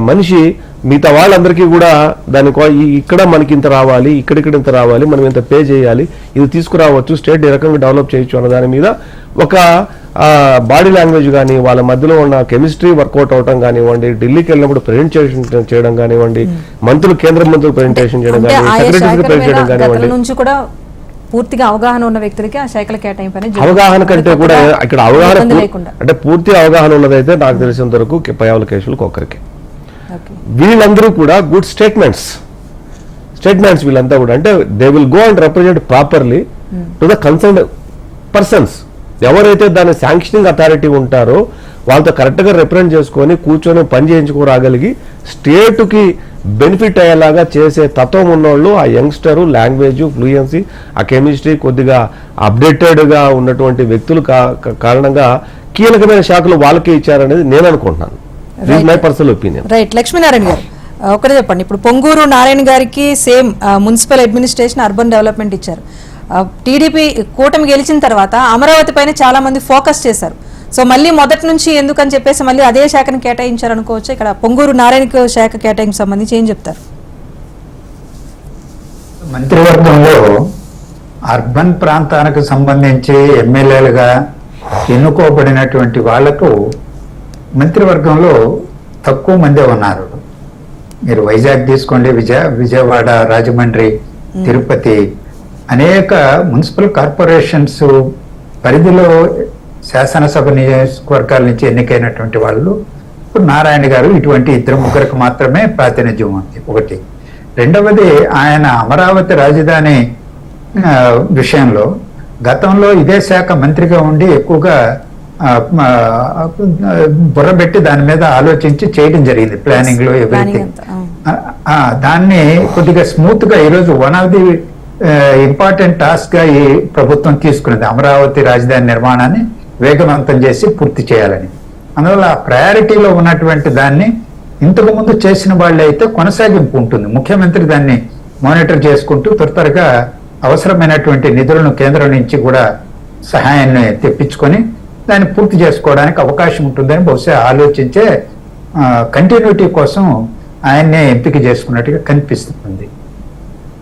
మనిషి మిగతా వాళ్ళందరికీ కూడా ఇక్కడ మనకి ఇంత రావాలి, ఇక్కడ ఇంత రావాలి, మనం ఇంత పే చేయాలి, ఇది తీసుకురావచ్చు, స్టేట్ ఏ రకంగా డెవలప్ చేయొచ్చు అన్న దాని మీద ఒక బాడీ లాంగ్వేజ్ కానీ, వాళ్ళ మధ్యలో ఉన్న కెమిస్ట్రీ వర్కౌట్ అవడం కానివ్వండి, ఢిల్లీకి వెళ్ళినప్పుడు ప్రెజెంటేషన్ చేయడం కానివ్వండి, కేంద్ర మంత్రులు ప్రెజెంటేషన్ చేయడం కానివ్వండి, సెక్రటరీస్ ప్రెజెంట్ చేయడం కానివ్వండి, పూర్తిగా అవగాహన ఉన్న వ్యక్తులకి ఆ శాఖల కేటాయింపు అవగాహన కంటే కూడా ఇక్కడ అవగాహన అంటే పూర్తి అవగాహన ఉన్నదైతే నాకు తెలిసినంత వరకు పయ్యావుల కేశవులకు ఒక్కరికి. వీళ్ళందరూ కూడా గుడ్ స్టేట్మెంట్స్ వీళ్ళంతా కూడా, అంటే they will go and represent properly to the concerned persons. ఎవరైతే దాని శాంక్షనింగ్ అథారిటీ ఉంటారో వాళ్ళతో కరెక్ట్గా రిప్రజెంట్ చేసుకొని కూర్చొని పని చేయించుకోరాగలిగి స్టేట్కి బెనిఫిట్ అయ్యేలాగా చేసే తత్వం ఉన్నోళ్ళు, ఆ యంగ్స్టరు, లాంగ్వేజ్ ఫ్లూయెన్సీ, ఆ కెమిస్ట్రీ కొద్దిగా అప్డేటెడ్గా ఉన్నటువంటి వ్యక్తులు కారణంగా కీలకమైన శాఖలు వాళ్ళకే ఇచ్చారనేది నేను అనుకుంటున్నాను. My personal opinion. Right. Lakshminarayana గారు ఒకటే చెప్పండి, ఇప్పుడు పొంగూరు నారాయణ గారికి same municipal administration, urban development ఇచ్చారు. టీడీపీ కూటమి గెలిచిన తర్వాత అమరావతి పైన చాలా మంది ఫోకస్ చేశారు. సో మళ్ళీ మొదటి నుంచి ఎందుకని చెప్పేసి మళ్ళీ అదే శాఖను కేటాయించారు అనుకోవచ్చు. ఇక్కడ పొంగూరు నారాయణ శాఖ కేటాయింపు సంబంధించి ఏం చెప్తారు? మంత్రివర్గంలో అర్బన్ ప్రాంతానికి సంబంధించి ఎమ్మెల్యేలుగా ఎన్నుకోబడినటువంటి వాళ్లకు మంత్రివర్గంలో తక్కువ మందే ఉన్నారు. మీరు వైజాగ్ తీసుకోండి, విజయవాడ, రాజమండ్రి, తిరుపతి అనేక మున్సిపల్ కార్పొరేషన్స్ పరిధిలో శాసనసభ నియోజకవర్గాల నుంచి ఎన్నికైనటువంటి వాళ్ళు ఇప్పుడు నారాయణ గారు ఇటువంటి 2-3 మాత్రమే ప్రాతినిధ్యం ఉంది. ఒకటి. రెండవది, ఆయన అమరావతి రాజధాని విషయంలో గతంలో ఇదే శాఖ మంత్రిగా ఉండి ఎక్కువగా బుర్రబెట్టి దాని మీద ఆలోచించి చేయడం జరిగింది, ప్లానింగ్ లో ఎవ్రీథింగ్. దాన్ని కొద్దిగా స్మూత్ గా ఈరోజు one of the important task గా ఈ ప్రభుత్వం తీసుకున్నది, అమరావతి రాజధాని నిర్మాణాన్ని వేగవంతం చేసి పూర్తి చేయాలని. అందువల్ల ప్రయారిటీలో ఉన్నటువంటి దాన్ని ఇంతకు ముందు చేసిన వాళ్ళు అయితే కొనసాగింపు ఉంటుంది. ముఖ్యమంత్రి దాన్ని మానిటర్ చేసుకుంటూ త్వరగా అవసరమైనటువంటి నిధులను కేంద్రం నుంచి కూడా సహాయాన్ని తెప్పించుకొని దాన్ని పూర్తి చేసుకోవడానికి అవకాశం ఉంటుందని బహుశా ఆలోచించే కంటిన్యూటీ కోసం ఆయన్నే ఎంపిక చేసుకున్నట్టుగా కనిపిస్తుంది.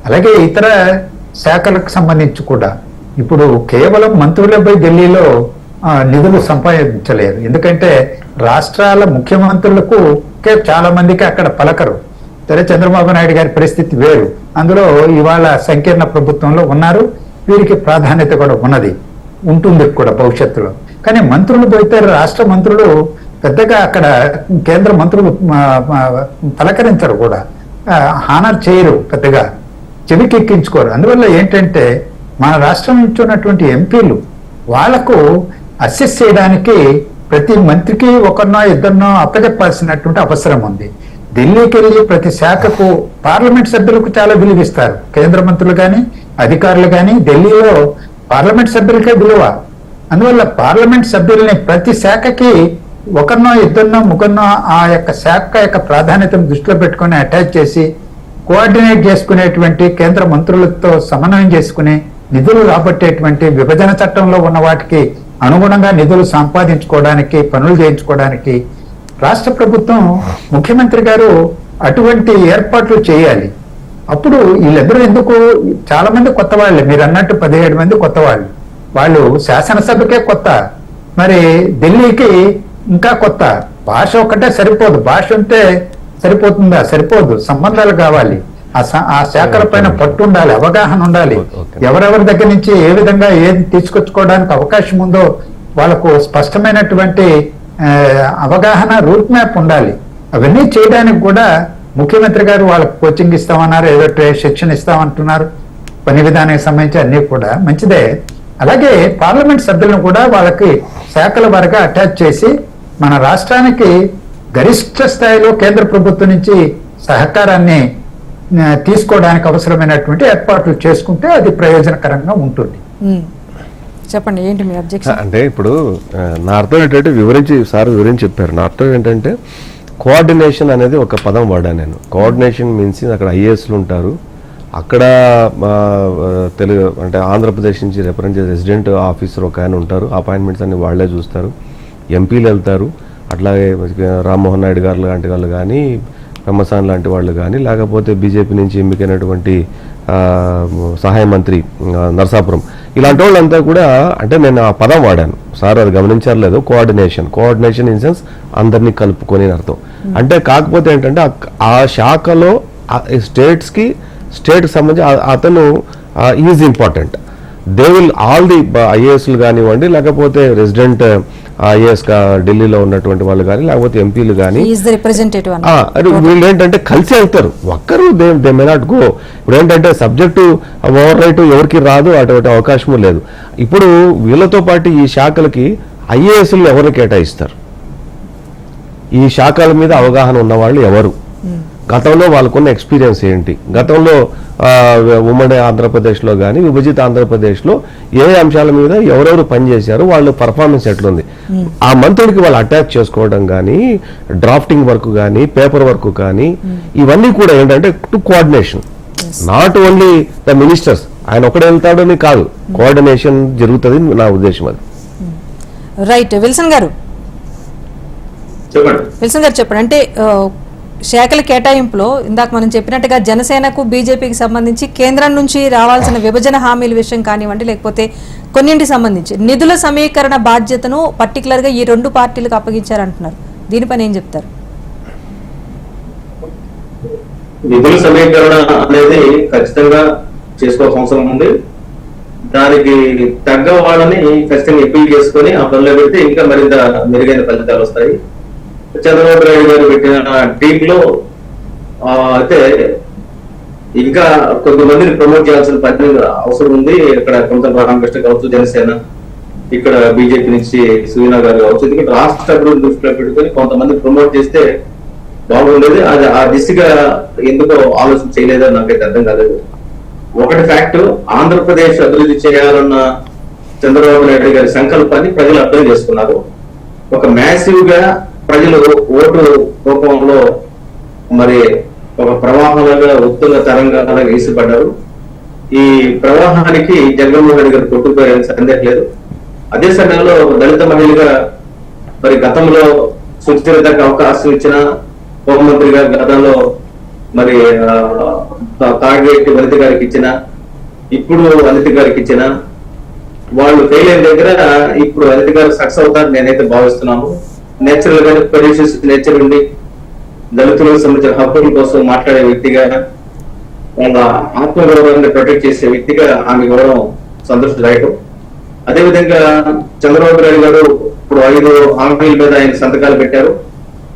అలాగే ఇతర శాఖలకు సంబంధించి కూడా ఇప్పుడు కేవలం మంత్రులపై ఢిల్లీలో నిధులు సంపాదించలేరు. ఎందుకంటే రాష్ట్రాల ముఖ్యమంత్రులకు చాలా మందికి అక్కడ పలకరు. సరే, చంద్రబాబు నాయుడు గారి పరిస్థితి వేరు, అందులో ఇవాళ సంకీర్ణ ప్రభుత్వంలో ఉన్నారు, వీరికి ప్రాధాన్యత కూడా ఉంటుంది కూడా భవిష్యత్తులో. కానీ మంత్రులు పోతే రాష్ట్ర మంత్రులు పెద్దగా అక్కడ కేంద్ర మంత్రులు పలకరించరు కూడా, హానర్ చేయరు, పెద్దగా చెవికెక్కించుకోరు. అందువల్ల ఏంటంటే మన రాష్ట్రం నుంచి ఉన్నటువంటి ఎంపీలు వాళ్లకు అసెస్ చేయడానికి ప్రతి మంత్రికి ఒకరినో ఇద్దరినో అప్పచెప్పాల్సినటువంటి అవసరం ఉంది. ఢిల్లీకి వెళ్ళి ప్రతి శాఖకు పార్లమెంట్ సభ్యులకు చాలా విలువిస్తారు, కేంద్ర మంత్రులు కానీ అధికారులు కానీ ఢిల్లీలో పార్లమెంట్ సభ్యులకే విలువ. అందువల్ల పార్లమెంట్ సభ్యుల్ని ప్రతి శాఖకి ఒకరినో ఇద్దరినో ముగ్గురినో ఆ యొక్క శాఖ యొక్క ప్రాధాన్యతను దృష్టిలో పెట్టుకుని అటాచ్ చేసి కోఆర్డినేట్ చేసుకునేటువంటి కేంద్ర మంత్రులతో సమన్వయం చేసుకుని నిధులు రాబట్టేటువంటి విభజన చట్టంలో ఉన్న వాటికి అనుగుణంగా నిధులు సంపాదించుకోవడానికి, పనులు చేయించుకోవడానికి రాష్ట్ర ప్రభుత్వం, ముఖ్యమంత్రి గారు అటువంటి ఏర్పాట్లు చేయాలి. అప్పుడు వీళ్ళెద్దరూ ఎందుకు, చాలా మంది కొత్త వాళ్ళే, మీరు అన్నట్టు 17 మంది కొత్త వాళ్ళు శాసనసభకే కొత్త, మరి ఢిల్లీకి ఇంకా కొత్త. భాష ఒక్కటే సరిపోదు, భాష ఉంటే సరిపోతుందా? సరిపోదు, సంబంధాలు కావాలి, ఆ శాఖల పైన పట్టు ఉండాలి, అవగాహన ఉండాలి. ఎవరెవరి దగ్గర నుంచి ఏ విధంగా ఏది తీసుకొచ్చుకోవడానికి అవకాశం ఉందో వాళ్ళకు స్పష్టమైనటువంటి అవగాహన, రూట్ మ్యాప్ ఉండాలి. అవన్నీ చేయడానికి కూడా ముఖ్యమంత్రి గారు వాళ్ళకు కోచింగ్ ఇస్తామన్నారు, ఏదో శిక్షణ ఇస్తామంటున్నారు, పని విధానానికి సంబంధించి అన్ని కూడా మంచిదే. అలాగే పార్లమెంట్ సభ్యులను కూడా వాళ్ళకి శాఖల వారిగా అటాచ్ చేసి మన రాష్ట్రానికి గరిష్ట స్థాయిలో కేంద్ర ప్రభుత్వం నుంచి సహకారాన్ని తీసుకోవడానికి అవసరమైనటువంటి ఏర్పాట్లు చేసుకుంటే అది ప్రయోజనకరంగా ఉంటుంది. చెప్పండి, ఏంటి మీ అబ్జెక్షన్? అంటే ఇప్పుడు నా అర్థం ఏంటంటే వివరించి చెప్పారు. నా అర్థం ఏంటంటే కోఆర్డినేషన్ అనేది ఒక పదం వాడా నేను. కోఆర్డినేషన్ మీన్స్ అక్కడ ఐఏఎస్లు ఉంటారు, అక్కడ తెలుగు అంటే ఆంధ్రప్రదేశ్ నుంచి రిప్రజెంట్ చేసే రెసిడెంట్ ఆఫీసర్ ఒక ఆయన ఉంటారు, అపాయింట్మెంట్స్ అన్ని వాళ్లే చూస్తారు, ఎంపీలు వెళ్తారు, అట్లాగే రామ్మోహన్ నాయుడు గారు లాంటి వాళ్ళు కానీ, పెమ్మసాని లాంటి వాళ్ళు కానీ, లేకపోతే బీజేపీ నుంచి ఎన్నికైనటువంటి సహాయ మంత్రి నరసాపురం, ఇలాంటి వాళ్ళంతా కూడా, అంటే నేను ఆ పదం వాడాను సార్, అది గమనించలేదు. కోఆర్డినేషన్ ఇన్ సెన్స్ అందరినీ కలుపుకొని అర్థం. అంటే కాకపోతే ఏంటంటే ఆ శాఖలో స్టేట్స్కి సంబంధించి అతను is important. They will all the ఐఏఎస్లు కానివ్వండి, లేకపోతే రెసిడెంట్ ఐఏఎస్ ఢిల్లీలో ఉన్నటువంటి వాళ్ళు కానీ, లేకపోతే ఎంపీలు కానీ, వీళ్ళు ఏంటంటే కలిసి వెళ్తారు. ఒక్కరు దే మే నాట్ గో. ఇప్పుడు ఏంటంటే సబ్జెక్టు ఓవర్ రైట్ ఎవరికి రాదు, అటువంటి అవకాశము లేదు. ఇప్పుడు వీళ్ళతో పాటు ఈ శాఖలకి ఐఏఎస్లు ఎవరిని కేటాయిస్తారు? ఈ శాఖల మీద అవగాహన ఉన్నవాళ్ళు ఎవరు? గతంలో వాళ్ళకున్న ఎక్స్పీరియన్స్ ఏంటి? గతంలో ఉమ్మడి ఆంధ్రప్రదేశ్లో కానీ విభజిత ఆంధ్రప్రదేశ్లో ఏ అంశాల మీద ఎవరెవరు పనిచేశారు, వాళ్ళ పర్ఫార్మెన్స్ ఎట్లుంది, ఆ మంత్రుడికి వాళ్ళు అటాచ్ చేసుకోవడం కానీ, డ్రాఫ్టింగ్ వర్క్ కానీ, పేపర్ వర్క్ కానీ, ఇవన్నీ కూడా ఏంటంటే to coordination. Not only the ministers, ఆయన ఒకడే వెళ్తాడని కాదు, కోఆర్డినేషన్ జరుగుతుంది నా ఉద్దేశం. అది రైట్. విల్సన్ గారు చెప్పండి. అంటే శాఖల కేటాయింపులో ఇందాక మనం చెప్పినట్టుగా జనసేనకు బీజేపీకి సంబంధించి కేంద్రం నుంచి రావాల్సిన విభజన హామీల విషయం కానివ్వండి, లేకపోతే కొన్నింటికి సంబంధించి నిధుల సమీకరణ బాధ్యతను పర్టికులర్గా ఈ రెండు పార్టీలకు అప్పగించారంటున్నారు. దీనిపైన ఏం చెప్తారు? నిధుల సమీకరణ అనేది ఖచ్చితంగా చేసుకోవాల్సిన అవసరం ఉంది. దానికి తగ్గ వాళ్ళని ఖచ్చితంగా ఎంపిక చేసుకొని ఆ పనిలో పెడితే ఇంకా మరింత మెరుగైన ఫలితాలు వస్తాయి. చంద్రబాబు నాయుడు గారు పెట్టిన టీంలో అయితే ఇంకా కొంతమందిని ప్రమోట్ చేయాల్సిన పని అవసరం ఉంది. ఇక్కడ కొంత రామకృష్ణ కావచ్చు, జనసేన, ఇక్కడ బీజేపీ నుంచి సునీనా గారు కావచ్చు. ఎందుకంటే రాష్ట్ర అభివృద్ధి దృష్టిలో పెట్టుకొని కొంతమంది ప్రమోట్ చేస్తే బాగుండేది. అది ఆ దిశగా ఎందుకో ఆలోచన చేయలేదో నాకైతే అర్థం కాలేదు. ఒకటి ఫ్యాక్ట్, ఆంధ్రప్రదేశ్ అభివృద్ధి చేయాలన్న చంద్రబాబు నాయుడు గారి సంకల్పాన్ని ప్రజలు అర్థం చేసుకున్నారు. ఒక మ్యాసివ్ గా ప్రజలు ఓటు రూపంలో మరి ఒక ప్రవాహంలాగా ఉత్తుంగ తరంగాలుగా వేసిపడ్డారు. ఈ ప్రవాహానికి జగన్మోహన్ రెడ్డి గారు కొట్టుకుపోయారని సందేహం లేదు. అదే సమయంలో దళిత మహిళగా మరి గతంలో సుచరితకు అవకాశం ఇచ్చిన హోంమంత్రిగా గతంలో మరి తాగేటి వనిత గారికి ఇచ్చిన, ఇప్పుడు అనిత గారికి ఇచ్చిన, వాళ్ళు ఫెయిల్ అయిన దగ్గర ఇప్పుడు అనిత గారు సక్సెస్ అవుతారు నేనైతే భావిస్తున్నాను. నేచురల్ గా ప్రొడ్యూసర్స్ నేచర్ ఉండి దళితులకు సంబంధించిన హక్కుల కోసం మాట్లాడే వ్యక్తిగా, వాళ్ళ ఆత్మగౌరవాన్ని ప్రొటెక్ట్ చేసే వ్యక్తిగా ఆమె గౌరవం సంతోషదాయకం. అదేవిధంగా చంద్రబాబు నాయుడు గారు ఇప్పుడు 5 హామీల మీద ఆయన సంతకాలు పెట్టారు.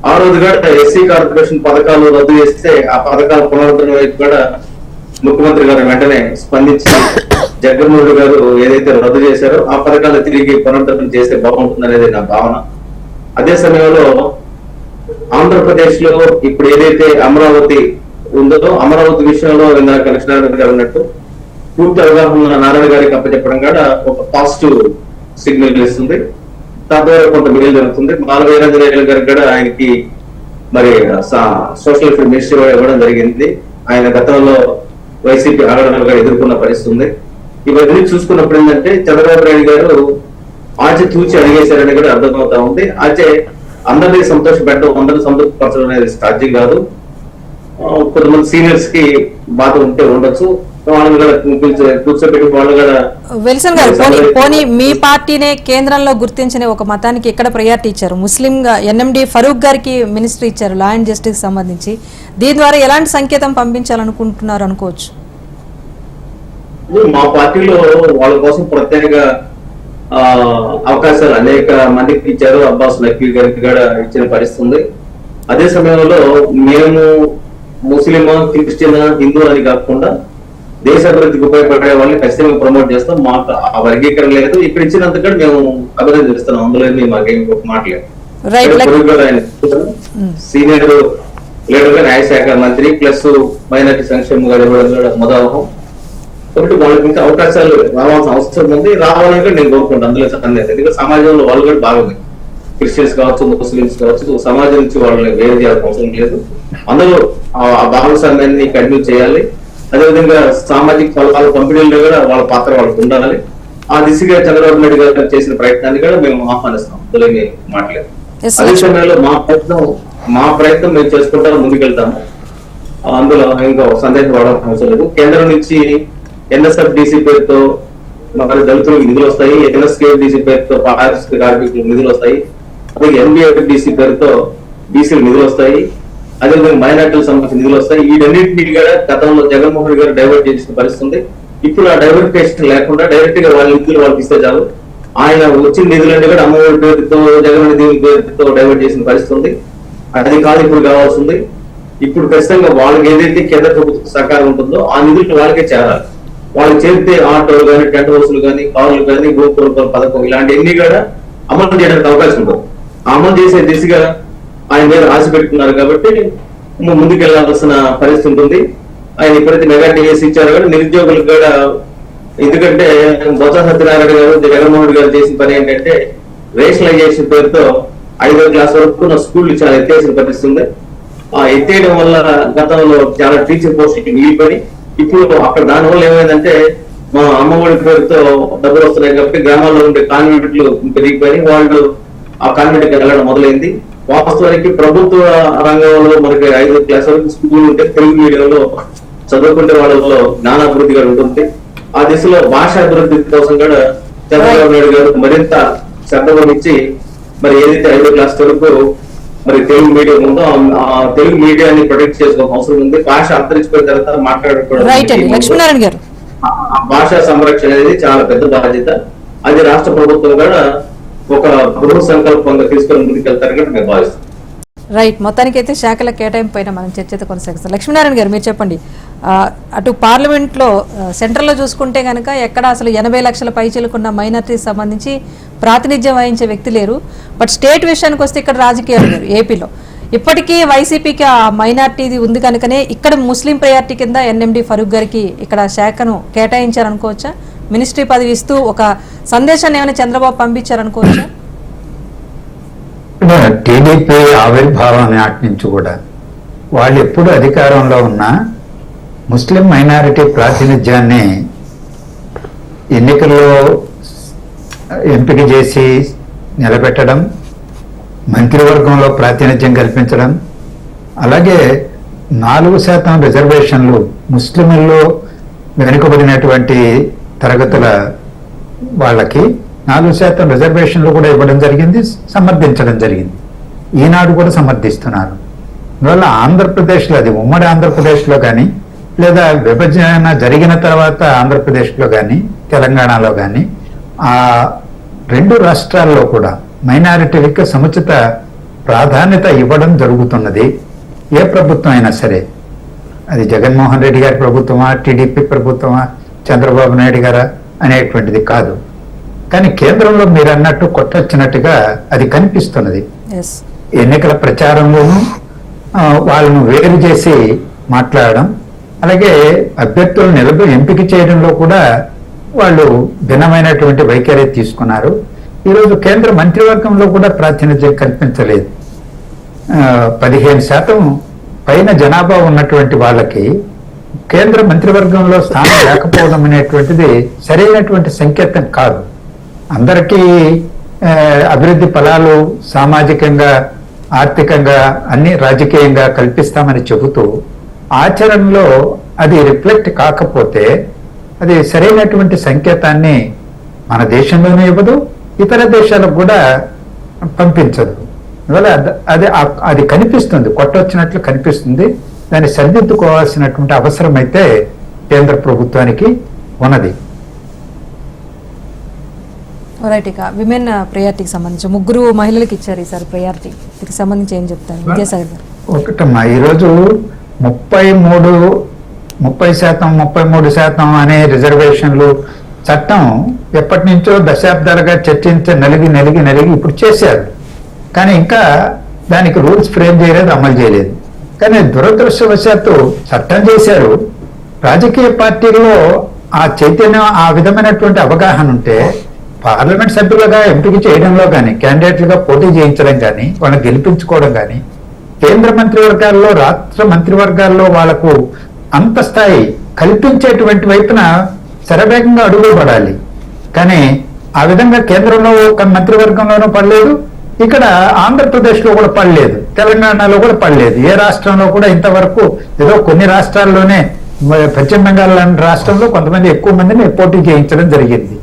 ఆ రోజు కూడా ఎస్సీ కార్పొరేషన్ పథకాలు రద్దు చేస్తే ఆ పథకాల పునరుద్ధరణ వైపు కూడా ముఖ్యమంత్రి గారు వెంటనే స్పందించి జగన్మోహన్ రెడ్డి గారు ఏదైతే రద్దు చేశారో ఆ పథకాలు తిరిగి పునరుద్ధరణ చేస్తే బాగుంటుందనేది నా భావన. అదే సమయంలో ఆంధ్రప్రదేశ్ లో ఇప్పుడు ఏదైతే అమరావతి ఉందో, అమరావతి విషయంలో ఇందాక కృష్ణారెడ్డి గారు అన్నట్టు పూర్తి అవగాహన ఉన్న నారాయణ గారికి అప్పచెప్పడం కూడా ఒక పాజిటివ్ సిగ్నల్ ఇస్తుంది. తద్వారా కొంత మేలు జరుగుతుంది. బాలవీరాంజనేయులు గారికి కూడా ఆయనకి మరి సోషల్ వెల్ఫేర్ మినిస్ట్రీ ఇవ్వడం జరిగింది. ఆయన గతంలో వైసీపీ ఆడవాళ్ళుగా ఎదుర్కొన్న పరిస్థితి ఉంది. ఇవన్నీ చూసుకున్నప్పుడు ఏంటంటే చంద్రబాబు నాయుడు గారు ఆచి తూచి అడిగేశారని కూడా అర్థమవుతా ఉంది. అయితే అందరినీ సంతోషపెట్టడం, అందరినీ సంతోషపరచడం అనేది సాధ్యం కాదు. కొంతమంది సీనియర్స్ కి బాధ ఉంటే ఉండొచ్చు. వాళ్ళని కూడా కూర్చోబెట్టి వాళ్ళు కూడా విల్సన్ గారు, పోనీ మీ పార్టీనే కేంద్రంలో గుర్తించిన ఒక మతానికి ఎక్కడ ప్రయారిటీ ఇచ్చారు? ముస్లిం ఎన్ఎండి ఫరూక్ గారికి మినిస్ట్రీ ఇచ్చారు లా అండ్ జస్టిస్ సంబంధించి. దీని ద్వారా ఎలాంటి సంకేతం పంపించాలనుకుంటున్నారు అనుకోవచ్చు? మా పార్టీలో వాళ్ళ కోసం ప్రత్యేక అవకాశాలు అనేక మందికి ఇచ్చారు. అబ్బాస్ నకీ గారికి కూడా ఇచ్చిన పరిస్థితి ఉంది. అదే సమయంలో మేము ముస్లిం, క్రిస్టియన్, హిందూ అని కాకుండా దేశ అభివృద్ధికి ఉపయోగపడే వాళ్ళని ఖచ్చితంగా ప్రమోట్ చేస్తాం. మాకు ఆ వర్గీకరణ లేదు. ఇక్కడ ఇచ్చినంత కూడా మేము అభినందిస్తున్నాం. అందులో మాకేం ఒక మాట లేదు. సీనియర్ లీడర్ గా న్యాయశాఖ మంత్రి ప్లస్ మైనార్టీ సంక్షేమం గారు ఇవ్వడం కూడా మొదలవం. కాబట్టి వాళ్ళకి ఇంకా అవకాశాలు రావాల్సిన అవసరం ఉంది. రావాలని నేను కోరుకుంటాను. అందులో సందేహం. ఎందుకంటే సమాజంలో వాళ్ళు కూడా బాగుంది. క్రిస్టియన్స్ కావచ్చు, ముస్లిమ్స్ కావచ్చు, సమాజం నుంచి వాళ్ళని వేరు చేయాల్సిన అవసరం లేదు. అందరూ ఆ భాగస్వామ్యాన్ని కంటిన్యూ చేయాలి. అదేవిధంగా సామాజిక ఫలాల పంపిణీలో కూడా వాళ్ళ పాత్ర వాళ్ళకు ఉండాలి. ఆ దిశగా చంద్రబాబు నాయుడు గారు చేసిన ప్రయత్నాన్ని కూడా మేము ఆహ్వానిస్తాం. అందులో మేము మాట్లాడాం. అదే సమయంలో మా ప్రయత్నం మేము చేసుకుంటా ముందుకెళ్తాము. అందులో ఇంకా సందేహం పడాల్సిన అవసరం లేదు. కేంద్రం నుంచి ఎన్ఎస్ఎఫ్డిసి పేరుతో మరి దళితులకు నిధులు వస్తాయి. ఎన్ఎస్కేడిసి పేరుతో పారిశుద్ధ్య కార్మికులకు నిధులు వస్తాయి. అలాగే ఎన్బిఎఫ్డిసి పేరుతో బీసీలు నిధులు వస్తాయి. అదేవిధంగా మైనార్టీలకు సంబంధించిన నిధులు వస్తాయి. వీటన్నింటినీ కూడా గతంలో జగన్మోహన్ రెడ్డి గారు డైవర్ట్ చేసిన పరిస్థితి ఉంది. ఇప్పుడు ఆ డైవర్టిఫికేషన్ లేకుండా డైరెక్ట్ గా వాళ్ళ నిధులు వాళ్ళకి ఇస్తే చాలు. ఆయన వచ్చిన నిధులన్నీ కూడా అమ్మఒడి పేరుతో, జగన్ దీని పేరుతో డైవర్ట్ చేసిన పరిస్థితి ఉంది. అది కాదు ఇప్పుడు కావాల్సింది. ఇప్పుడు ఖచ్చితంగా వాళ్ళకి ఏదైతే కేంద్ర ప్రభుత్వ సహకారం ఉంటుందో ఆ నిధులు వాళ్ళకే చేరాలి. వాళ్ళకి చేరితే ఆటోలు కానీ, టెంట్ హౌస్లు కానీ, కార్లు కానీ, భూపూర్వ పథకం ఇలాంటివన్నీ కూడా అమలు చేయడానికి అవకాశం ఉంటుంది. అమలు చేసే దిశగా ఆయన మీద ఆశ పెట్టుకున్నారు కాబట్టి ముందుకెళ్లాల్సిన పరిస్థితి ఉంటుంది. ఆయన ఎప్పుడైతే మెగా టీఎస్ ఇచ్చారో కూడా నిరుద్యోగులకు కూడా, ఎందుకంటే బొత్స సత్యనారాయణ గారు, జగన్మోహన్ రెడ్డి గారు చేసిన పని ఏంటంటే రేషనలైజేషన్ పేరుతో 5వ క్లాస్ వరకు నా స్కూల్ చాలా ఎత్తేసిన పరిస్థితి ఉంది. ఆ ఎత్తేయడం వల్ల గతంలో చాలా టీచర్ పోస్టులకి మిగిలిపోయి ఇప్పుడు అక్కడ దానివల్ల ఏమైందంటే మా అమ్మఒడి పేరుతో డబ్బులు వస్తున్నాయి కాబట్టి గ్రామాల్లో ఉండే కాన్వెంట్లు పెరిగిపోయి వాళ్ళు ఆ కాన్వెంట్కి వెళ్ళడం మొదలైంది. వాస్తవానికి ప్రభుత్వ రంగంలో మనకి 5వ క్లాస్ వరకు స్కూల్ ఉంటే తెలుగు మీడియంలో చదువుకుంటే వాళ్ళలో జ్ఞానాభివృద్ధి కూడా ఉంటుంది. ఆ దిశలో భాషాభివృద్ధి కోసం కూడా చంద్రబాబు నాయుడు గారు మరింత శ్రద్ధ వహించి మరి ఏదైతే 5వ క్లాస్ వరకు మరి తెలుగు మీడియం ఉందో ఆ తెలుగు మీడియాన్ని ప్రొటెక్ట్ చేసుకోవాల్సిన అవసరం ఉంది. భాష అంతరించిపోయిన తర్వాత మాట్లాడుకోవడం, భాషా సంరక్షణ అనేది చాలా పెద్ద బాధ్యత. అది రాష్ట్ర ప్రభుత్వం కూడా ఒక బృహ సంకల్పంగా తీసుకొని ముందుకెళ్తారని మేము భావిస్తాం. రైట్, మొత్తానికి అయితే శాఖల కేటాయింపు పైన మనం చర్చ అయితే కొనసాగిస్తాం. లక్ష్మీనారాయణ గారు మీరు చెప్పండి, అటు పార్లమెంట్లో సెంట్రల్లో చూసుకుంటే కనుక ఎక్కడ అసలు 80 లక్షల పైచీలకున్న మైనార్టీకి సంబంధించి ప్రాతినిధ్యం వహించే వ్యక్తి లేరు. బట్ స్టేట్ విషయానికి వస్తే ఇక్కడ రాజకీయాలు లేరు. ఏపీలో ఇప్పటికీ వైసీపీకి ఆ మైనార్టీది ఉంది కనుకనే ఇక్కడ ముస్లిం ప్రయారిటీ కింద ఎన్ఎండి ఫరూక్ గారికి ఇక్కడ శాఖను కేటాయించారనుకోవచ్చా? మినిస్ట్రీ పదవి ఇస్తూ ఒక సందేశాన్ని ఏమైనా చంద్రబాబు పంపించారనుకోవచ్చా? టీడీపీ ఆవిర్భావం నాటి నుంచి కూడా వాళ్ళు ఎప్పుడు అధికారంలో ఉన్నా ముస్లిం మైనారిటీ ప్రాతినిధ్యాన్ని ఎన్నికల్లో ఎంపిక చేసి నిలబెట్టడం, మంత్రివర్గంలో ప్రాతినిధ్యం కల్పించడం, అలాగే 4% రిజర్వేషన్లు ముస్లింల్లో వెనుకబడినటువంటి తరగతుల వాళ్ళకి 4% రిజర్వేషన్లు కూడా ఇవ్వడం జరిగింది, సమర్థించడం జరిగింది. ఈనాడు కూడా సమర్థిస్తున్నారు. అందువల్ల ఆంధ్రప్రదేశ్లో, అది ఉమ్మడి ఆంధ్రప్రదేశ్లో కానీ లేదా విభజన జరిగిన తర్వాత ఆంధ్రప్రదేశ్లో కానీ తెలంగాణలో కానీ ఆ 2 రాష్ట్రాల్లో కూడా మైనారిటీలకు సముచిత ప్రాధాన్యత ఇవ్వడం జరుగుతున్నది. ఏ ప్రభుత్వం అయినా సరే, అది జగన్మోహన్ రెడ్డి గారి ప్రభుత్వమా, టీడీపీ ప్రభుత్వమా, చంద్రబాబు నాయుడు గారా అనేటువంటిది కాదు. కానీ కేంద్రంలో మీరు అన్నట్టు కొట్టొచ్చినట్టుగా అది కనిపిస్తున్నది. ఎన్నికల ప్రచారంలోనూ వాళ్ళను వేరు చేసి మాట్లాడడం, అలాగే అభ్యర్థులను ఎంపిక చేయడంలో కూడా వాళ్ళు భిన్నమైనటువంటి వైఖరి తీసుకున్నారు. ఈరోజు కేంద్ర మంత్రివర్గంలో కూడా ప్రాతినిధ్యం కల్పించలేదు. 15% పైన జనాభా ఉన్నటువంటి వాళ్ళకి కేంద్ర మంత్రివర్గంలో స్థానం లేకపోవడం అనేటువంటిది సరైనటువంటి సంకేతం కాదు. అందరికీ అభివృద్ధి ఫలాలు సామాజికంగా, ఆర్థికంగా, అన్ని రాజకీయంగా కల్పిస్తామని చెబుతూ ఆచరణలో అది రిఫ్లెక్ట్ కాకపోతే అది సరైనటువంటి సంకేతాన్ని మన దేశంలోనే ఇవ్వదు, ఇతర దేశాలకు కూడా పంపించదు. అందువల్ల అది కనిపిస్తుంది, కొట్టొచ్చినట్లు కనిపిస్తుంది. దాన్ని సరిదిద్దుకోవాల్సినటువంటి అవసరం అయితే కేంద్ర ప్రభుత్వానికి ఉన్నది. రైట్, ఇక విమెన్ ప్రయారిటీకి సంబంధించి 3 మహిళలకు ఇచ్చారు ఈసారి ప్రయారిటీ. దీనికి సంబంధించి ఏం చెప్తారు విద్యాసాగర్ గారు? ఒకటమ్మా, ఈరోజు 33% అనే రిజర్వేషన్లు చట్టం ఎప్పటి నుంచో దశాబ్దాలుగా నలిగి ఇప్పుడు చేశారు. కానీ ఇంకా దానికి రూల్స్ ఫ్రేమ్ చేయలేదు, అమలు చేయలేదు. కానీ దురదృష్టవశాత్తు చట్టం చేశారు. రాజకీయ పార్టీల్లో ఆ చైతన్యం, ఆ విధమైనటువంటి అవగాహన ఉంటే పార్లమెంట్ సభ్యులుగా ఎంపిక చేయడంలో కానీ, క్యాండిడేట్లుగా పోటీ చేయించడం కానీ, వాళ్ళని గెలిపించుకోవడం కానీ, కేంద్ర మంత్రివర్గాల్లో, రాష్ట్ర మంత్రివర్గాల్లో వాళ్లకు అంత స్థాయి కల్పించేటువంటి వైపున శరవేగంగా అడుగులు పడాలి. కానీ ఆ విధంగా కేంద్రంలో ఒక మంత్రివర్గంలోనూ పడలేదు, ఇక్కడ ఆంధ్రప్రదేశ్లో కూడా పడలేదు, తెలంగాణలో కూడా పడలేదు. ఏ రాష్ట్రంలో కూడా ఇంతవరకు, ఏదో కొన్ని రాష్ట్రాల్లోనే, పశ్చిమ బెంగాల్ లాంటి రాష్ట్రంలో కొంతమంది ఎక్కువ మందిని పోటీ చేయించడం జరిగింది,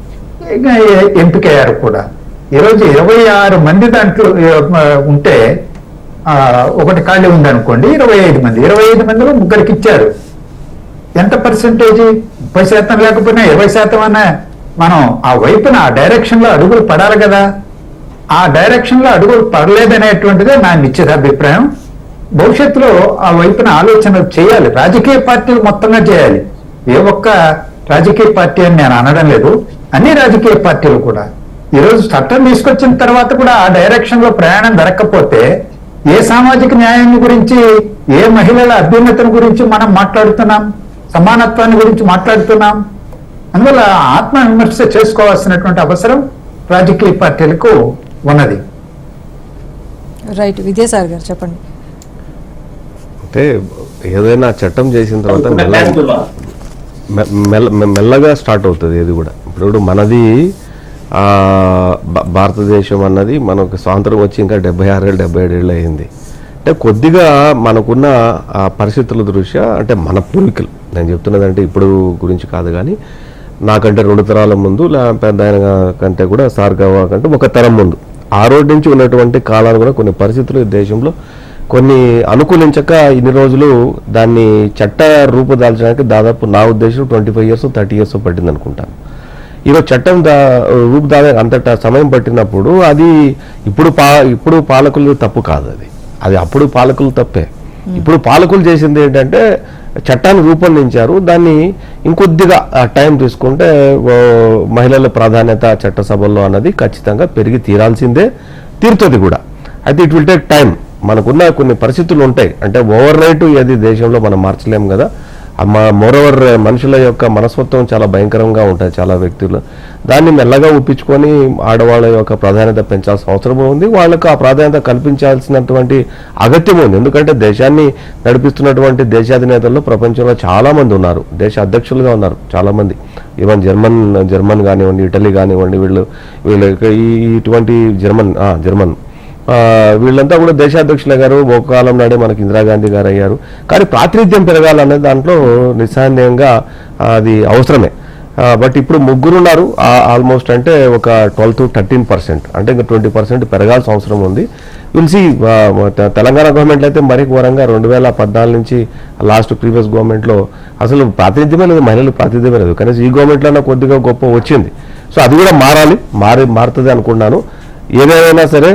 ఎంపికయ్యారు కూడా. ఈరోజు 26 మంది దాంట్లో ఉంటే ఒకటి ఖాళీ ఉందనుకోండి, 25 మందిలో 3 ఇచ్చారు. ఎంత పర్సెంటేజ్? 30% లేకపోయినా 20% అన్నా మనం ఆ వైపున, ఆ డైరెక్షన్ లో అడుగులు పడాలి కదా. ఆ డైరెక్షన్ లో అడుగులు పడలేదనేటువంటిదే నా నిశ్చిత అభిప్రాయం. భవిష్యత్తులో ఆ వైపున ఆలోచనలు చేయాలి, రాజకీయ పార్టీలు మొత్తంగా చేయాలి. ఏ ఒక్క రాజకీయ పార్టీ అని నేను అనడం లేదు, అన్ని రాజకీయ పార్టీలు కూడా. ఈరోజు చట్టం తీసుకొచ్చిన తర్వాత కూడా ఆ డైరెక్షన్ లో ప్రయాణం జరగకపోతే ఏ సామాజిక న్యాయాన్ని గురించి, ఏ మహిళల అభ్యున్నతిని గురించి మనం మాట్లాడుతున్నాం, సమానత్వాన్ని గురించి మాట్లాడుతున్నాం. అందువల్ల ఆత్మవిమర్శ చేసుకోవాల్సినటువంటి అవసరం రాజకీయ పార్టీలకు ఉన్నది. రైట్, విద్యాసాగర్ గారు చెప్పండి. అంటే ఏదైనా చట్టం చేసిన తర్వాత మెల్లగా స్టార్ట్ అవుతుంది ఏది కూడా. ఇప్పుడు మనది భారతదేశం అన్నది మనకు స్వాతంత్రం వచ్చి ఇంకా 76-77 ఏళ్ళు అయింది. అంటే కొద్దిగా మనకున్న పరిస్థితుల దృష్ట్యా, అంటే మన పూర్వీకులు, నేను చెప్తున్నదంటే ఇప్పుడు గురించి కాదు, కానీ నాకంటే 2 తరాల ముందు, పెద్ద ఆయన కంటే కూడా, సార్గవ కంటే 1 తరం ముందు, ఆ రోజు నుంచి ఉన్నటువంటి కాలాలు కూడా కొన్ని పరిస్థితులు దేశంలో కొన్ని అనుకూలించక ఇన్ని రోజులు దాన్ని చట్ట రూపుదాల్చడానికి దాదాపు నా ఉద్దేశం 25 years 30 years పట్టింది అనుకుంటాను. ఈరోజు చట్టం రూపుదాల్చడానికి అంతటా సమయం పట్టినప్పుడు అది ఇప్పుడు పాలకులు తప్పు కాదు, అది అది అప్పుడు పాలకులు తప్పే. ఇప్పుడు పాలకులు చేసింది ఏంటంటే చట్టాన్ని రూపొందించారు, దాన్ని ఇంకొద్దిగా టైం తీసుకుంటే మహిళల ప్రాధాన్యత చట్టసభల్లో అన్నది ఖచ్చితంగా పెరిగి తీరుతుంది కూడా. అయితే ఇట్ విల్ టేక్ టైం. మనకున్న కొన్ని పరిస్థితులు ఉంటాయి, అంటే ఓవర్ నైట్ ఏది దేశంలో మనం మార్చలేము కదా. మోరోవర్ మనుషుల యొక్క మనస్తత్వం చాలా భయంకరంగా ఉంటుంది చాలా వ్యక్తులు. దాన్ని మెల్లగా ఒప్పించుకొని ఆడవాళ్ళ యొక్క ప్రాధాన్యత పెంచాల్సిన అవసరం ఉంది, వాళ్ళకు ఆ ప్రాధాన్యత కల్పించాల్సినటువంటి అగత్యం ఉంది. ఎందుకంటే దేశాన్ని నడిపిస్తున్నటువంటి దేశాధినేతల్లో ప్రపంచంలో చాలా మంది ఉన్నారు, దేశ అధ్యక్షులుగా ఉన్నారు చాలా మంది. ఈవెన్ జర్మన్ కానివ్వండి, ఇటలీ కానివ్వండి, వీళ్ళు ఇటువంటి జర్మన్ వీళ్ళంతా కూడా దేశాధ్యక్షులు గారు. ఒక కాలం నాడే మనకి ఇందిరాగాంధీ గారు అయ్యారు. కానీ ప్రాతినిధ్యం పెరగాలనేది దాంట్లో నిస్సందేహంగా అది అవసరమే. బట్ ఇప్పుడు ముగ్గురు ఉన్నారు ఆల్మోస్ట్, అంటే ఒక 12 to 13%, అంటే ఇంకా 20% పెరగాల్సిన అవసరం ఉంది. విల్సి తెలంగాణ గవర్నమెంట్లో అయితే మరీ ఘోరంగా 2014 నుంచి లాస్ట్ ప్రీవియస్ గవర్నమెంట్లో అసలు ప్రాతినిధ్యమే లేదు, మహిళలు ప్రాతినిధ్యమే లేదు. కనీసం ఈ గవర్నమెంట్లో కొద్దిగా గొప్ప వచ్చింది. సో అది కూడా మారుతుంది అనుకున్నాను. ఏదేమైనా సరే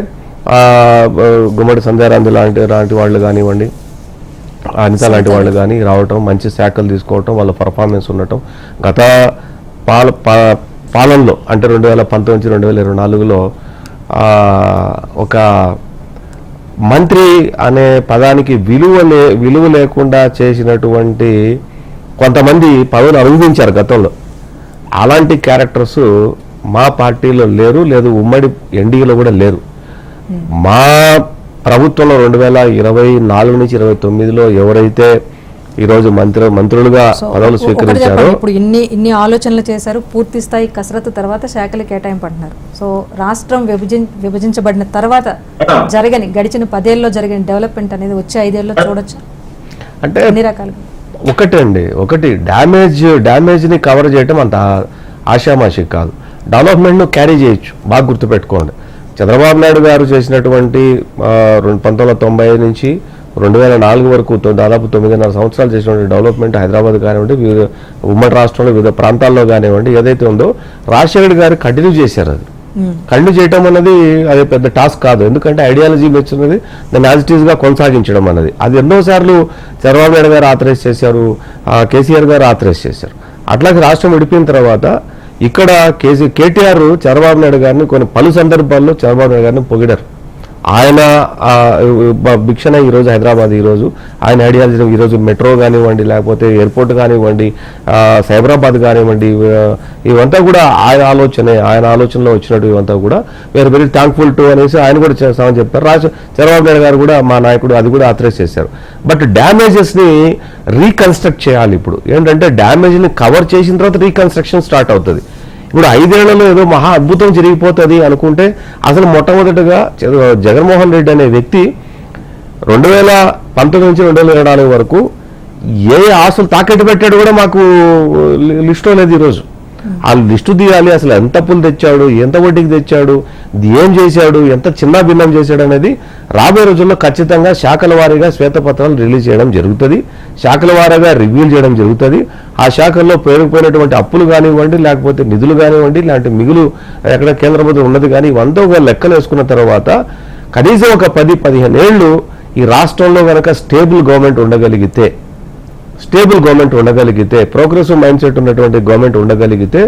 గుమ్మడి సంధ్యారాంధి లాంటి వాళ్ళు కానివ్వండి, అనిత లాంటి వాళ్ళు కానీ రావటం, మంచి శాఖలు తీసుకోవటం, వాళ్ళ పర్ఫార్మెన్స్ ఉండటం, గత పాలనలో అంటే 2019 నుంచి 2024లో ఒక మంత్రి అనే పదానికి విలువ లేకుండా చేసినటువంటి కొంతమంది పదవులు అనుభవించారు గతంలో. అలాంటి క్యారెక్టర్స్ మా పార్టీలో లేదు, ఉమ్మడి ఎన్డీఏలో కూడా లేరు. మా ప్రభుత్వంలో 2024 నుంచి 2029లో ఎవరైతే ఈరోజు మంత్రులుగా పదవులు స్వీకరించారో, ఇప్పుడు ఇన్ని ఆలోచనలు చేశారు, పూర్తి స్థాయి కసరత్తు తర్వాత శాఖలు కేటాయింపు అంటున్నారు. సో రాష్ట్రం విభజించబడిన తర్వాత గడిచిన 10 ఏళ్ళలో జరిగిన డెవలప్మెంట్ అనేది వచ్చే 5 ఏళ్ళలో చూడొచ్చు అంటే అన్ని రకాలుగా. ఒకటి డ్యామేజ్ని కవర్ చేయటం అంత ఆషామాషి కాదు. డెవలప్మెంట్ను క్యారీ చేయొచ్చు. బాగా గుర్తుపెట్టుకోండి, చంద్రబాబు నాయుడు గారు చేసినటువంటి 1990 నుంచి 2004 వరకు దాదాపు 9.5 సంవత్సరాలు చేసినటువంటి డెవలప్మెంట్ హైదరాబాద్ కానివ్వండి, ఉమ్మడి రాష్ట్రంలో వివిధ ప్రాంతాల్లో కానివ్వండి, ఏదైతే ఉందో రాజశేఖర్ గారు కంటిన్యూ చేశారు. అది కంటిన్యూ చేయడం అన్నది అది పెద్ద టాస్క్ కాదు. ఎందుకంటే ఐడియాలజీ మెచ్చున్నది దాన్ని యాజ్ ఇట్ ఈస్ గా కొనసాగించడం అన్నది. అది ఎన్నోసార్లు చంద్రబాబు నాయుడు గారు ఆథరైజ్ చేశారు, కేసీఆర్ గారు ఆథరైజ్ చేశారు. అట్లాగే రాష్ట్రం విడిపోయిన తర్వాత ఇక్కడ కేటీఆర్ చంద్రబాబు నాయుడు గారిని పలు సందర్భాల్లో చంద్రబాబు నాయుడు గారిని పొగిడారు. ఆయన భిక్షణ ఈరోజు హైదరాబాద్, ఈరోజు ఆయన ఐడియాలజీ ఈరోజు మెట్రో కానివ్వండి, లేకపోతే ఎయిర్పోర్ట్ కానివ్వండి, సైబరాబాద్ కానివ్వండి, ఇవంతా కూడా ఆయన ఆలోచనలో వచ్చినట్టు ఇవంతా కూడా వేరే వెరీ థ్యాంక్ఫుల్ టు అనేసి ఆయన కూడా చేస్తామని చెప్పారు. చంద్రబాబు నాయుడు గారు కూడా మా నాయకుడు అది కూడా ఆథరైజ్ చేశారు. బట్ డ్యామేజెస్ని రీకన్స్ట్రక్ట్ చేయాలి. ఇప్పుడు ఏంటంటే డ్యామేజ్ని కవర్ చేసిన తర్వాత రీకన్స్ట్రక్షన్ స్టార్ట్ అవుతుంది. ఇప్పుడు 5 ఏళ్లలో ఏదో మహా అద్భుతం జరిగిపోతుంది అనుకుంటే అసలు మొట్టమొదటిగా జగన్మోహన్ రెడ్డి అనే వ్యక్తి 2019 నుంచి 2024 వరకు ఏ ఆస్తులు తాకట్టు పెట్టాడు కూడా మాకు లిస్టులో లేదు. ఈరోజు ఆ లిస్టు తీయాలి. అసలు ఎంత అప్పులు తెచ్చాడు, ఎంత వడ్డీకి తెచ్చాడు, ఏం చేశాడు, ఎంత చిన్న భిన్నం చేశాడు అనేది రాబోయే రోజుల్లో ఖచ్చితంగా శాఖల వారీగా శ్వేతపత్రాలు రిలీజ్ చేయడం జరుగుతుంది, శాఖల వారీగా రివ్యూలు చేయడం జరుగుతుంది. ఆ శాఖల్లో పేరుకుపోయినటువంటి అప్పులు కానివ్వండి, లేకపోతే నిధులు కానివ్వండి, ఇలాంటి మిగులు ఎక్కడ కేంద్ర ప్రభుత్వం ఉన్నది కానీ ఇవంతా ఒక లెక్కలు వేసుకున్న తర్వాత కనీసం ఒక 10-15 ఏళ్ళు ఈ రాష్ట్రంలో కనుక స్టేబుల్ గవర్నమెంట్ ఉండగలిగితే, ప్రోగ్రెసివ్ మైండ్ సెట్ ఉన్నటువంటి గవర్నమెంట్ ఉండగలిగితే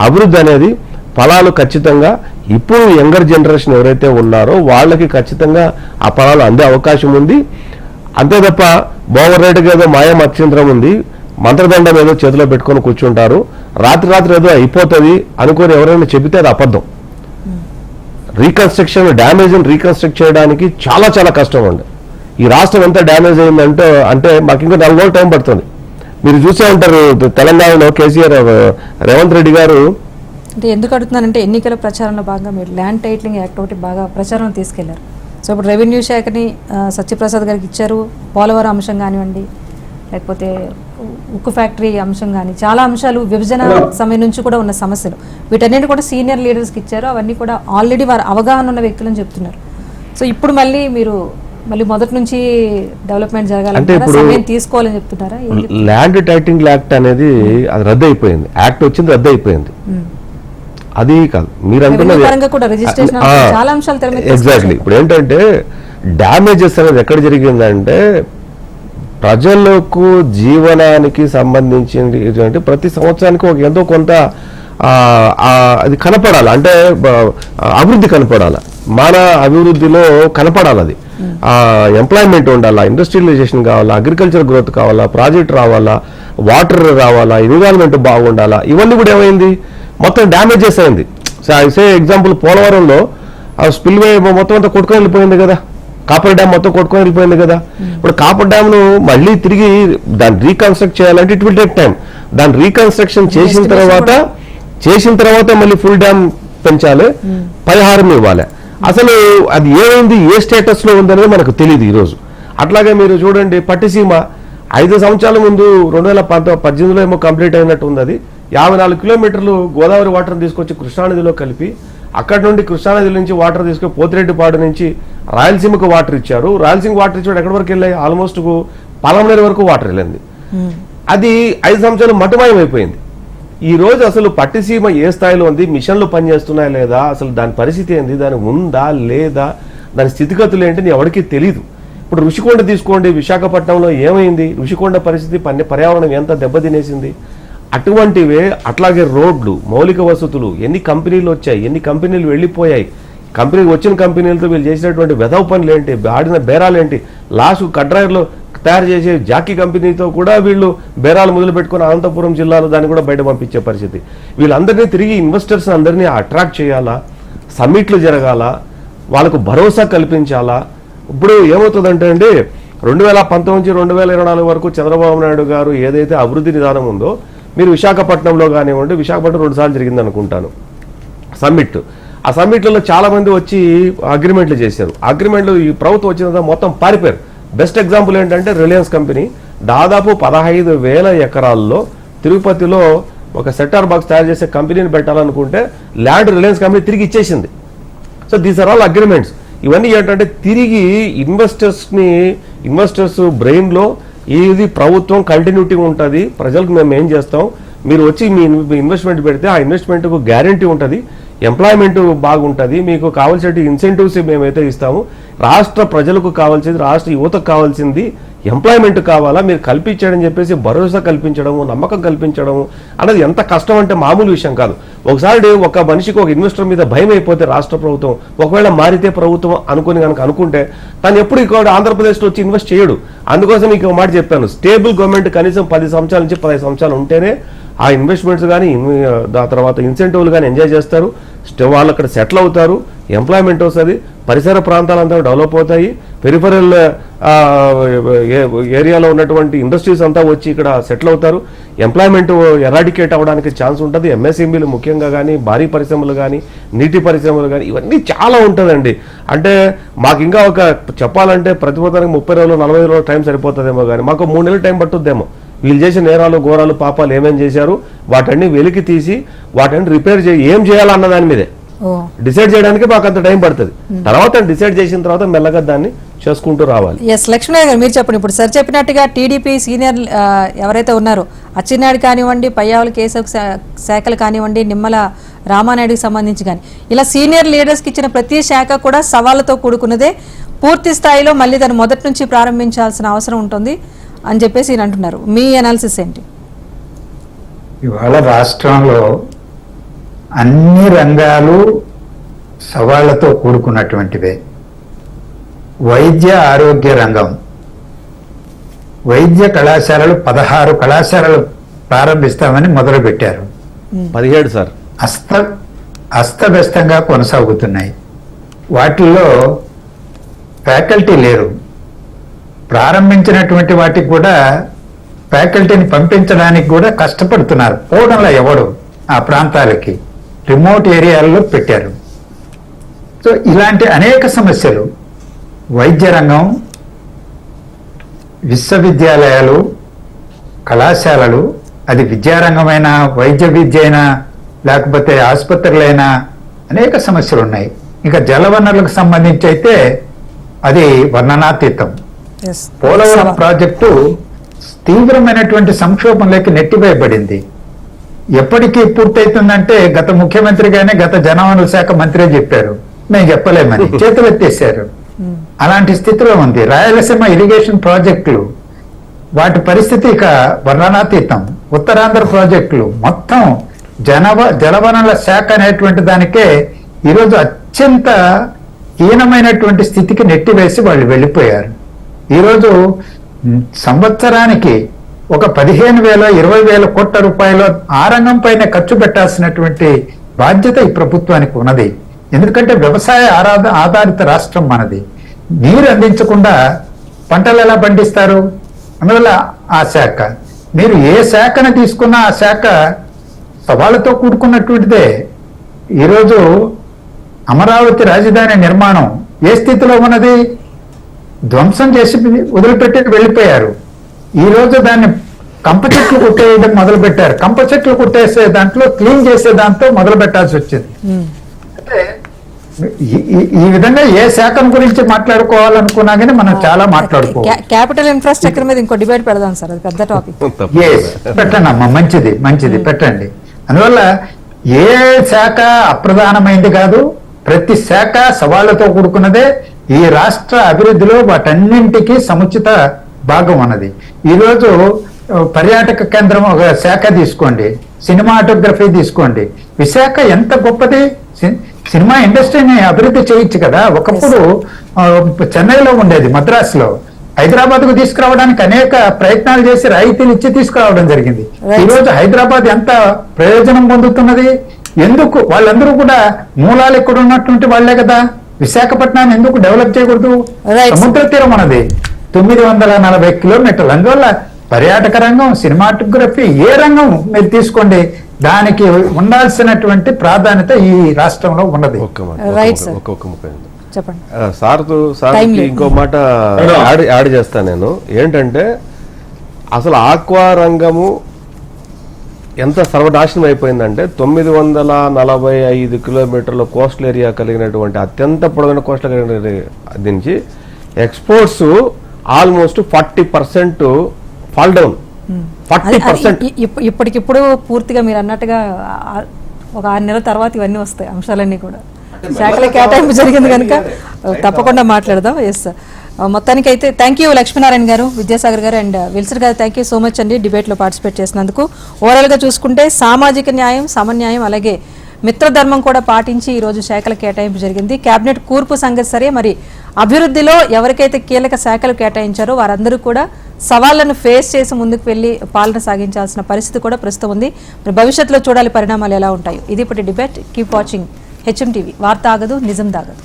అభివృద్ధి అనేది ఫలాలు ఖచ్చితంగా ఇప్పుడు యంగర్ జనరేషన్ ఎవరైతే ఉన్నారో వాళ్ళకి ఖచ్చితంగా ఆ ఫలాలు అందే అవకాశం ఉంది. అంతే తప్ప ఓవర్ రేటుగా ఏదో మాయా మత్స్యంత్రం ఉంది, మంత్రదండం ఏదో చేతిలో పెట్టుకొని కూర్చుంటారు, రాత్రి ఏదో అయిపోతుంది అనుకొని ఎవరైనా చెబితే అది అబద్ధం. డ్యామేజ్ని రీకన్స్ట్రక్ట్ చేయడానికి చాలా చాలా కష్టం అండి. ఈ రాష్ట్రం ఎంత డ్యామేజ్ అయిందంటే మాకు ఇంకా 4 రోజులు టైం పడుతుంది. మీరు చూసే ఉంటారు తెలంగాణలో కేసీఆర్ రేవంత్ రెడ్డి గారు. అంటే ఎందుకు అడుగుతున్నానంటే ఎన్నికల ప్రచారంలో భాగంగా మీరు ల్యాండ్ టైటిలింగ్ యాక్ట్ ఒకటి బాగా ప్రచారం తీసుకెళ్లారు. సో ఇప్పుడు రెవెన్యూ శాఖని సత్యప్రసాద్ గారికి ఇచ్చారు. పోలవరం అంశం కానివ్వండి, లేకపోతే ఉక్కు ఫ్యాక్టరీ అంశం కానీ చాలా అంశాలు విభజన సమయం నుంచి కూడా ఉన్న సమస్యలు వీటన్నిటి కూడా సీనియర్ లీడర్స్కి ఇచ్చారు. అవన్నీ కూడా ఆల్రెడీ వారు అవగాహన ఉన్న వ్యక్తులని చెప్తున్నారు. సో ఇప్పుడు మళ్ళీ మొదటి నుంచి డెవలప్మెంట్ జరగాలంటే సమయం తీసుకోవాలని చెప్తున్నారా? ల్యాండ్ టైటిలింగ్ యాక్ట్ అనేది అది రద్దు అయిపోయింది, యాక్ట్ వచ్చింది రద్దు అయిపోయింది. అది కాదు మీరు అంటున్నది ఎగ్జాక్ట్లీ. ఇప్పుడు ఏంటంటే డ్యామేజెస్ అనేది ఎక్కడ జరిగిందంటే ప్రజలకు జీవనానికి సంబంధించి ప్రతి సంవత్సరానికి ఒక ఎంతో కొంత అది కనపడాలి, అంటే అభివృద్ధి కనపడాలి, మన అభివృద్ధిలో కనపడాలి. అది ఎంప్లాయ్మెంట్ ఉండాలా, ఇండస్ట్రియలైజేషన్ కావాలా, అగ్రికల్చర్ గ్రోత్ కావాలా, ప్రాజెక్ట్ రావాలా, వాటర్ రావాలా, ఎన్విరాన్మెంట్ బాగుండాలా, ఇవన్నీ కూడా ఏమైంది మొత్తం డ్యామేజెస్ అయింది. సే ఎగ్జాంపుల్ పోలవరంలో ఆ స్పిల్వే మొత్తం అంతా కొట్టుకొని వెళ్ళిపోయింది కదా, కాపర్ డ్యామ్ మొత్తం కొట్టుకొని వెళ్ళిపోయింది కదా. ఇప్పుడు కాపర్ డ్యామ్ ను మళ్ళీ తిరిగి దాన్ని రీకన్స్ట్రక్ట్ చేయాలంటే ఇట్ విల్ టేక్ టైం. దాన్ని రీకన్స్ట్రక్షన్ చేసిన తర్వాత మళ్ళీ ఫుల్ డ్యామ్ పెంచాలి, పరిహారం ఇవ్వాలి. అసలు అది ఏమైంది, ఏ స్టేటస్ లో ఉందనేది మనకు తెలియదు ఈ రోజు. అట్లాగే మీరు చూడండి పట్టిసీమ 5 సంవత్సరాల ముందు 2018లో ఏమో కంప్లీట్ అయినట్టు ఉంది. అది 54 కిలోమీటర్లు గోదావరి వాటర్ తీసుకొచ్చి కృష్ణానదిలో కలిపి అక్కడ నుండి కృష్ణానది నుంచి వాటర్ తీసుకొని పోతిరెడ్డిపాడు నుంచి రాయలసీమకు వాటర్ ఇచ్చారు. రాయలసీమ వాటర్ ఇచ్చాడు ఎక్కడి వరకు వెళ్ళాయి, ఆల్మోస్ట్ పాలమనేరు వరకు వాటర్ వెళ్ళింది. అది 5 సంవత్సరాలు మటుమాయం అయిపోయింది. ఈ రోజు అసలు పట్టిసీమ ఏ స్థాయిలో ఉంది, మిషన్లు పనిచేస్తున్నాయా లేదా, అసలు దాని పరిస్థితి ఏంది, దాని ఉందా లేదా, దాని స్థితిగతులు ఏంటని ఎవరికీ తెలియదు. ఇప్పుడు ఋషికొండ తీసుకోండి, విశాఖపట్నంలో ఏమైంది, ఋషికొండ పరిస్థితి పర్యావరణం ఎంత దెబ్బతినేసింది. అటువంటివే అట్లాగే రోడ్లు, మౌలిక వసతులు, ఎన్ని కంపెనీలు వచ్చాయి, ఎన్ని కంపెనీలు వెళ్ళిపోయాయి, వచ్చిన కంపెనీలతో వీళ్ళు చేసినటువంటి వెధవ పనులు ఏంటి, ఆడిన బేరాలు ఏంటి, లాస్ట్ కడ్రాయర్లో తయారు చేసే జాకీ కంపెనీతో కూడా వీళ్ళు బేరాలు మొదలు పెట్టుకుని అనంతపురం జిల్లాలో దాన్ని కూడా బయట పంపించే పరిస్థితి. వీళ్ళందరినీ తిరిగి ఇన్వెస్టర్స్ అందరినీ అట్రాక్ట్ చేయాలా, సమ్మిట్లు జరగాల, వాళ్ళకు భరోసా కల్పించాలా. ఇప్పుడు ఏమవుతుందంటే అండి 2019 నుంచి 2024 వరకు చంద్రబాబు నాయుడు గారు ఏదైతే అభివృద్ధి విధానం ఉందో, మీరు విశాఖపట్నంలో కానివ్వండి, విశాఖపట్నం 2 సార్లు జరిగింది అనుకుంటాను సమ్మిట్. ఆ సమ్మిట్లలో చాలా మంది వచ్చి అగ్రిమెంట్లు చేశారు. అగ్రిమెంట్లు ఈ ప్రభుత్వం వచ్చిన తర్వాత మొత్తం పారిపోయారు. బెస్ట్ ఎగ్జాంపుల్ ఏంటంటే రిలయన్స్ కంపెనీ దాదాపు 15,000 ఎకరాల్లో తిరుపతిలో ఒక సెక్టార్ బాక్స్ తయారు చేసే కంపెనీని పెట్టాలనుకుంటే ల్యాండ్ రిలయన్స్ కంపెనీ తిరిగి ఇచ్చేసింది. So these are all agreements. ఇవన్నీ ఏంటంటే తిరిగి ఇన్వెస్టర్స్ బ్రెయిన్లో ఇది ప్రభుత్వం కంటిన్యూటీ ఉంటుంది, ప్రజలకు మేము ఏం చేస్తాం, మీరు వచ్చి మీ ఇన్వెస్ట్మెంట్ పెడితే ఆ ఇన్వెస్ట్మెంట్కు గ్యారంటీ ఉంటుంది, ఎంప్లాయ్మెంట్ బాగుంటుంది, మీకు కావాల్సిన ఇన్సెంటివ్స్ మేమైతే ఇస్తాము, రాష్ట్ర ప్రజలకు కావాల్సింది, రాష్ట్ర యువతకు కావాల్సింది ఎంప్లాయ్మెంట్ కావాలా, మీరు కల్పించాడని చెప్పేసి భరోసా కల్పించడము, నమ్మకం కల్పించడము అన్నది ఎంత కష్టం అంటే మామూలు విషయం కాదు. ఒకసారి ఒక మనిషికి ఒక ఇన్వెస్టర్ మీద భయం అయిపోతే రాష్ట్ర ప్రభుత్వం ఒకవేళ మారితే ప్రభుత్వం అనుకుంటే తను ఎప్పుడు ఇక్కడ ఆంధ్రప్రదేశ్లో వచ్చి ఇన్వెస్ట్ చేయడు. అందుకోసం మీకు మాట చెప్పాను, స్టేబుల్ గవర్నమెంట్ కనీసం 10 సంవత్సరాల నుంచి 15 సంవత్సరాలు ఉంటేనే ఆ ఇన్వెస్ట్మెంట్స్ కానీ దాని తర్వాత ఇన్సెంటివ్లు కానీ ఎంజాయ్ చేస్తారు, వాళ్ళు అక్కడ సెటిల్ అవుతారు, ఎంప్లాయ్మెంట్ వస్తుంది, పరిసర ప్రాంతాలంతా డెవలప్ అవుతాయి, పెరిఫరల్ ఏరియాలో ఉన్నటువంటి ఇండస్ట్రీస్ అంతా వచ్చి ఇక్కడ సెటిల్ అవుతారు, ఎంప్లాయ్మెంట్ ఎరాడికేట్ అవ్వడానికి ఛాన్స్ ఉంటుంది. ఎంఎస్ఎంఈలు ముఖ్యంగా కానీ, భారీ పరిశ్రమలు కానీ, నీటి పరిశ్రమలు కానీ, ఇవన్నీ చాలా ఉంటుందండి. అంటే మాకు ఇంకా ఒక చెప్పాలంటే ప్రతిపదానికి 30 రోజులు 40 రోజులు టైం సరిపోతుందేమో, కానీ మాకు 3 నెలలు టైం పట్టుద్దేమో. వీళ్ళు చేసిన నేరాలు, ఘోరాలు, పాపాలు ఏమేం చేశారు వాటన్ని వెలికి తీసి వాటిని రిపేర్ ఏం చేయాలన్న దాని మీదే డిసైడ్ చేయడానికి మాకు అంత టైం పడుతుంది. తర్వాత డిసైడ్ చేసిన తర్వాత మెల్లగా దాన్ని చేసుకుంటూ రావాలి. ఎస్ లక్ష్మణ్ గారు మీరు చెప్పండి. ఇప్పుడు సార్ చెప్పినట్టుగా టీడీపీ సీనియర్ ఎవరైతే ఉన్నారో అచ్చెన్నాయుడు కానివ్వండి, పయ్యావుల కేశవ్ శాఖలు కానివ్వండి, నిమ్మల రామానాయుడుకి సంబంధించి కానీ ఇలా సీనియర్ లీడర్స్కి ఇచ్చిన ప్రతి శాఖ కూడా సవాళ్ళతో కూడుకున్నదే, పూర్తి స్థాయిలో మళ్ళీ దాన్ని మొదటి నుంచి ప్రారంభించాల్సిన అవసరం ఉంటుంది అని చెప్పేసి ఈయన అంటున్నారు. మీ అనాలిసిస్ ఏంటి? ఇవాళ రాష్ట్రంలో అన్ని రంగాలు సవాళ్లతో కూడుకున్నటువంటివే. వైద్య ఆరోగ్య రంగం, వైద్య కళాశాలలు 16 కళాశాలలు ప్రారంభిస్తామని మొదలుపెట్టారు. 17 సార్ అస్తవ్యస్తంగా కొనసాగుతున్నాయి. వాటిల్లో ఫ్యాకల్టీ లేరు. ప్రారంభించినటువంటి వాటికి కూడా ఫ్యాకల్టీని పంపించడానికి కూడా కష్టపడుతున్నారు. పోవడంలో ఎవడు ఆ ప్రాంతాలకి రిమోట్ ఏరియాల్లో పెట్టారు. సో ఇలాంటి అనేక సమస్యలు, వైద్య రంగం, విశ్వవిద్యాలయాలు, కళాశాలలు, అది విద్యారంగమైనా, వైద్య విద్య అయినా, లేకపోతే ఆసుపత్రులైనా అనేక సమస్యలు ఉన్నాయి. ఇంకా జలవనరులకు సంబంధించి అయితే అది వర్ణనాతీతం. పోలవరం ప్రాజెక్టు తీవ్రమైనటువంటి సంక్షోభంలోకి నెట్టివేయబడింది. ఎప్పటికీ పూర్తయితుందంటే గత ముఖ్యమంత్రిగానే, గత జనవనరుల శాఖ మంత్రి చెప్పారు, మేము చెప్పలేమని చేతులెత్తేశారు. అలాంటి స్థితిలో ఉంది. రాయలసీమ ఇరిగేషన్ ప్రాజెక్టులు వాటి పరిస్థితి ఇక వర్ణనాతీతం. ఉత్తరాంధ్ర ప్రాజెక్టులు మొత్తం జలవనరుల శాఖ అనేటువంటి దానికే ఈరోజు అత్యంత హీనమైనటువంటి స్థితికి నెట్టివేసి వాళ్ళు వెళ్ళిపోయారు. ఈరోజు సంవత్సరానికి ఒక 15,000 20,000 కోట్ల రూపాయలు ఆ రంగం పైన ఖర్చు పెట్టాల్సినటువంటి బాధ్యత ఈ ప్రభుత్వానికి ఉన్నది. ఎందుకంటే వ్యవసాయ ఆధారిత రాష్ట్రం మనది. నీరు అందించకుండా పంటలు ఎలా పండిస్తారు? అందువల్ల ఆ శాఖ, మీరు ఏ శాఖను తీసుకున్నా ఆ శాఖ సవాళ్ళతో కూడుకున్నటువంటిదే. ఈరోజు అమరావతి రాజధాని నిర్మాణం ఏ స్థితిలో ఉన్నది? ధ్వంసం చేసి వదిలిపెట్టి వెళ్ళిపోయారు. ఈ రోజు దాన్ని కంప చెట్లు కుట్టేయడం మొదలు పెట్టారు. కంప చెట్లు కుట్టేసే దాంట్లో క్లీన్ చేసే దాంతో మొదలు పెట్టాల్సి వచ్చింది. అంటే ఈ విధంగా ఏ శాఖం గురించి మాట్లాడుకోవాలనుకున్నా కానీ మనం చాలా మాట్లాడుకోవాలి. క్యాపిటల్ ఇన్ఫ్రాస్ట్రక్చర్ మీద ఇంకో డిబేట్ పెడదాం సార్, అది పెద్ద టాపిక్. పెట్టండి అమ్మా, మంచిది పెట్టండి. అందువల్ల ఏ శాఖ అప్రధానమైంది కాదు, ప్రతి శాఖ సవాళ్లతో కూడుకున్నదే. ఈ రాష్ట్ర అభివృద్ధిలో వాటన్నింటికి సముచిత భాగం ఉన్నది. ఈరోజు పర్యాటక కేంద్రం ఒక శాఖ తీసుకోండి, సినిమాటోగ్రఫీ తీసుకోండి. విశాఖ ఎంత గొప్పది! సినిమా ఇండస్ట్రీని అభివృద్ధి చేయొచ్చు కదా. ఒకప్పుడు చెన్నైలో ఉండేది, మద్రాసులో. హైదరాబాద్ కు తీసుకురావడానికి అనేక ప్రయత్నాలు చేసి రాయితీలు ఇచ్చి తీసుకురావడం జరిగింది. ఈ రోజు హైదరాబాద్ ఎంత ప్రయోజనం పొందుతున్నది? ఎందుకు? వాళ్ళందరూ కూడా మూలాలు ఇక్కడ ఉన్నటువంటి వాళ్లే కదా. విశాఖపట్నాన్ని ఎందుకు డెవలప్ చేయకూడదు? సముద్ర తీరం అన్నది 940 కిలోమీటర్లు. అందువల్ల పర్యాటక రంగం, సినిమాటోగ్రఫీ, ఏ రంగం మీరు తీసుకోండి, దానికి ఉండాల్సినటువంటి ప్రాధాన్యత ఈ రాష్ట్రంలో ఉన్నది. చెప్పండి సార్కి ఇంకో మాట యాడ్ చేస్తాను నేను. ఏంటంటే అసలు ఆక్వా రంగము ఎంత సర్వనాశనం అయిపోయిందంటే 945 కిలోమీటర్ల కోస్టల్ ఏరియా కలిగినటువంటి అత్యంత పొడవైన కోస్టల్ నుంచి ఎక్స్పోర్ట్స్ ఆల్మోస్ట్ 40% ఫాల్ డౌన్. 40%. ఇప్పటికిప్పుడు పూర్తిగా మీరు అన్నట్టుగా ఒక 6 నెలల తర్వాత ఇవన్నీ వస్తాయి అంశాలన్నీ కూడా. శాఖల కేటాయింపు జరిగింది కనుక తప్పకుండా మాట్లాడదాం. ఎస్ సార్, మొత్తానికి అయితే థ్యాంక్ యూ లక్ష్మీనారాయణ గారు, విద్యాసాగర్ గారు అండ్ విల్సర్ గారు, థ్యాంక్ యూ సో మచ్ అండి డిబేట్లో పార్టిసిపేట్ చేసినందుకు. ఓవరాల్గా చూసుకుంటే సామాజిక న్యాయం, సమన్యాయం, అలాగే మిత్రధర్మం కూడా పాటించి ఈరోజు శాఖల కేటాయింపు జరిగింది. కేబినెట్ కూర్పు సంగతి సరే, మరి అభివృద్ధిలో ఎవరికైతే కీలక శాఖలు కేటాయించారో వారందరూ కూడా సవాళ్లను ఫేస్ చేసి ముందుకు వెళ్లి పాలన సాగించాల్సిన పరిస్థితి కూడా ప్రస్తుతం ఉంది. మరి భవిష్యత్తులో చూడాలి పరిణామాలు ఎలా ఉంటాయో. ఇది ఇప్పటి debate. Keep watching HM TV. వార్త ఆగదు, నిజం దాగదు.